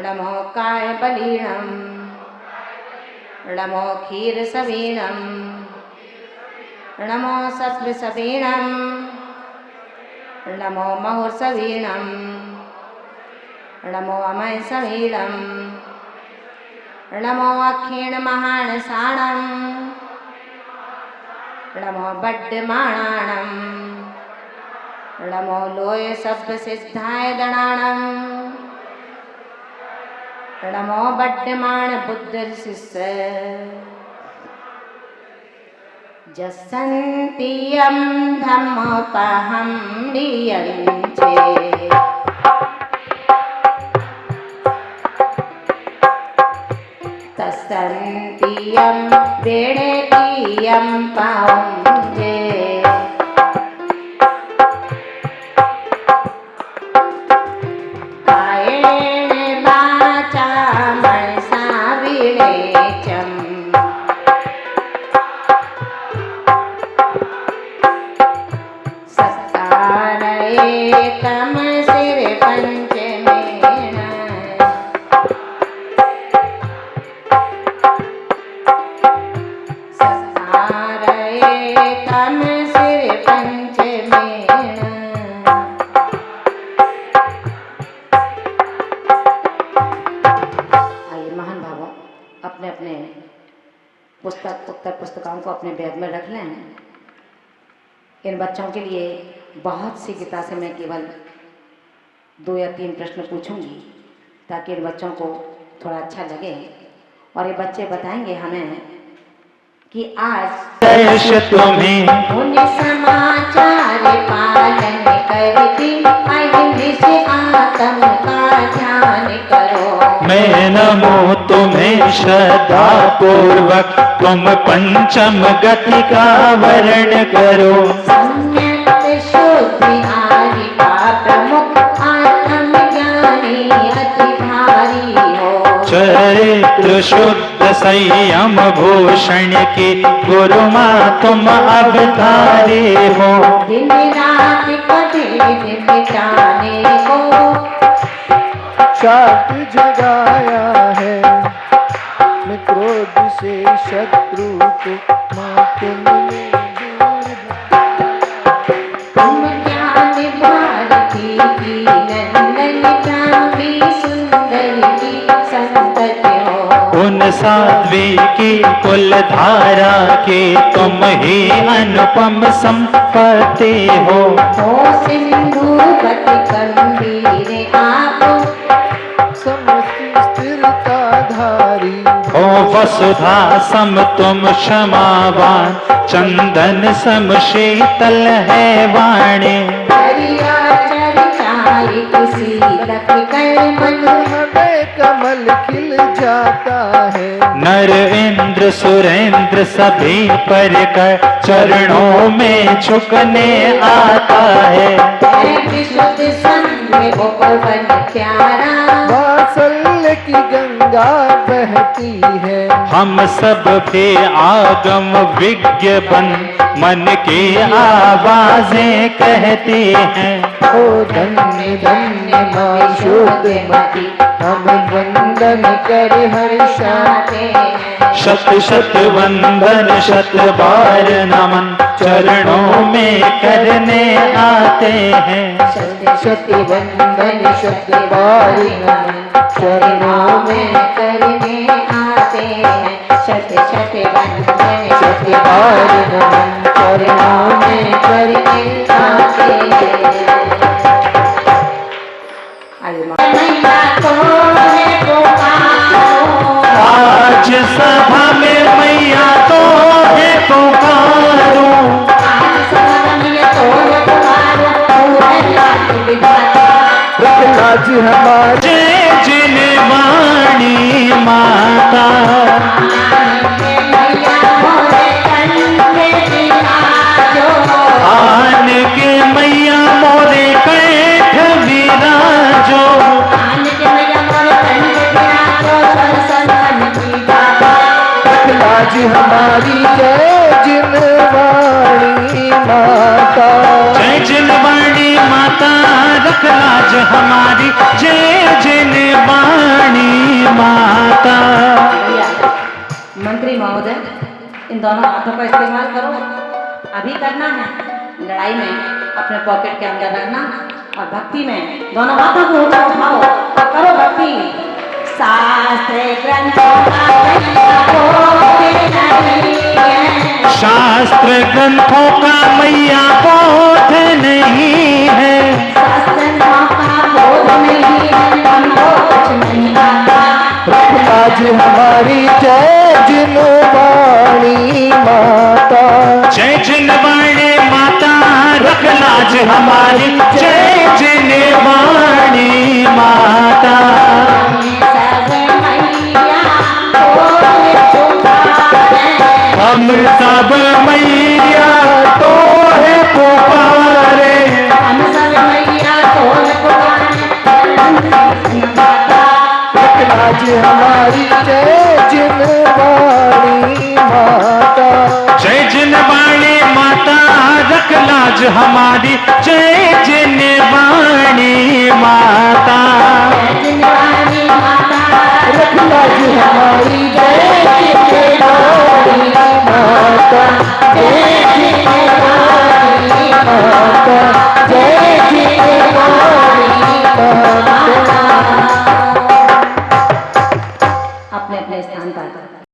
नमो कायबलीणम, नमो क्षीरसवीणम, नमो सप्तसवीणम, नमो महुर्सवीणम, नमो अमयसवीणम, नमो अक्षीणमहानसाणम, नमो बड्डमाणाणम, नमो लोय सब्बसिद्धाय दणाणम, नमो बड्डमाण बुद्धशिष्य। जसन्तियं धम्मोपहं नियञ्चे तस्सन्तियं वेणेतियं पाउंजे कायेण वाचा मनसा विवेचम् तम सिर पंचमेण सहारे तम सिर पंचमेण। आइए महान भावों, अपने अपने पुस्तकों को अपने बैग में रख लें। इन बच्चों के लिए बहुत सी गीता से मैं केवल 2 या 3 प्रश्न पूछूंगी ताकि इन बच्चों को थोड़ा अच्छा लगे और ये बच्चे बताएंगे हमें कि आज तुम्हें उन समाचार पालन करती अहिंद से आत्म का ध्यान करो। मैं नमो तुम्हें श्रद्धा पूर्वक तुम पंचम गति का वर्ण करो। शुद्ध आदि का प्रमुख आत्म ज्ञानी अति भारी हो। चरित्र शुद्ध संयम भूषण की गुरु माँ तुम अवतारे हो। दिन रात कठिन मिटाने को शांति जगाया है। मैं क्रोध से शत्रु को माँ तुमने तुम ज्ञान भारती की नंदन कामी सुंदर की संतति हो। उन साध्वी की कुल धारा के तुम ही अनुपम संपत्ति हो। सिंधु गति गंभीर आप समस्त स्थिरता धारी हो। वसुधा सम तुम क्षमावान चंदन सम शीतल है वाणी। हरिया चरिताई किसी लख कर मन हमें कमल खिल जाता है। नर इंद्र सुरेंद्र सभी पर कर चरणों में झुकने आता है। विशुद्ध संग उपवन प्यारा वात्सल्य की गंगा बहती है। हम सब भी आगम विज्ञ बन मन की आवाजें कहती हैं। ओ धन्य धन्य माँ शुद्ध मति हम वंदन कर हर्षाते हैं। शत शत वंदन शत बार नमन चरणों में करने आते हैं। शति वंदन शति बार नमन चरणों में करने आते हैं। शति शति वंदन शति बार नमन चरणों में करने आते हैं। आज सभा में मैया तो है पुकारो। आज हमारे जिन वाणी माता आन के मैया मोरे कंठ विराजो। आज हमारी जय जिनवाणी माता। जय जिनवाणी माता रख लाज हमारी। जय जिनवाणी माता। मंत्री महोदय, इन दोनों हाथों का इस्तेमाल करो। अभी करना है, लड़ाई में अपने पॉकेट के अंदर रखना और भक्ति में दोनों हाथों को ऊंचा उठाओ और करो भक्ति। शास्त्र ग्रंथों का शास्त्र ग्रंथों का मैया बोध नहीं है। शास्त्रों का बोध नहीं है, हमको कुछ नहीं आता। आज हमारी जय जिनवाणी माता। जय जिनवाणी माता रख लाज हमारी, जय जिनवाणी माता। हम सब मैया तो है पुकारे, हम सब मैया तो पुकारे, आज हमारी जय जिनवाणी माता। जय जिनवाणी माता रख लाज हमारी, जय जिनवाणी माता। जिनवाणी माता रख लाज हमारी जय जिनवाणी माता, जय जिनवाणी माता।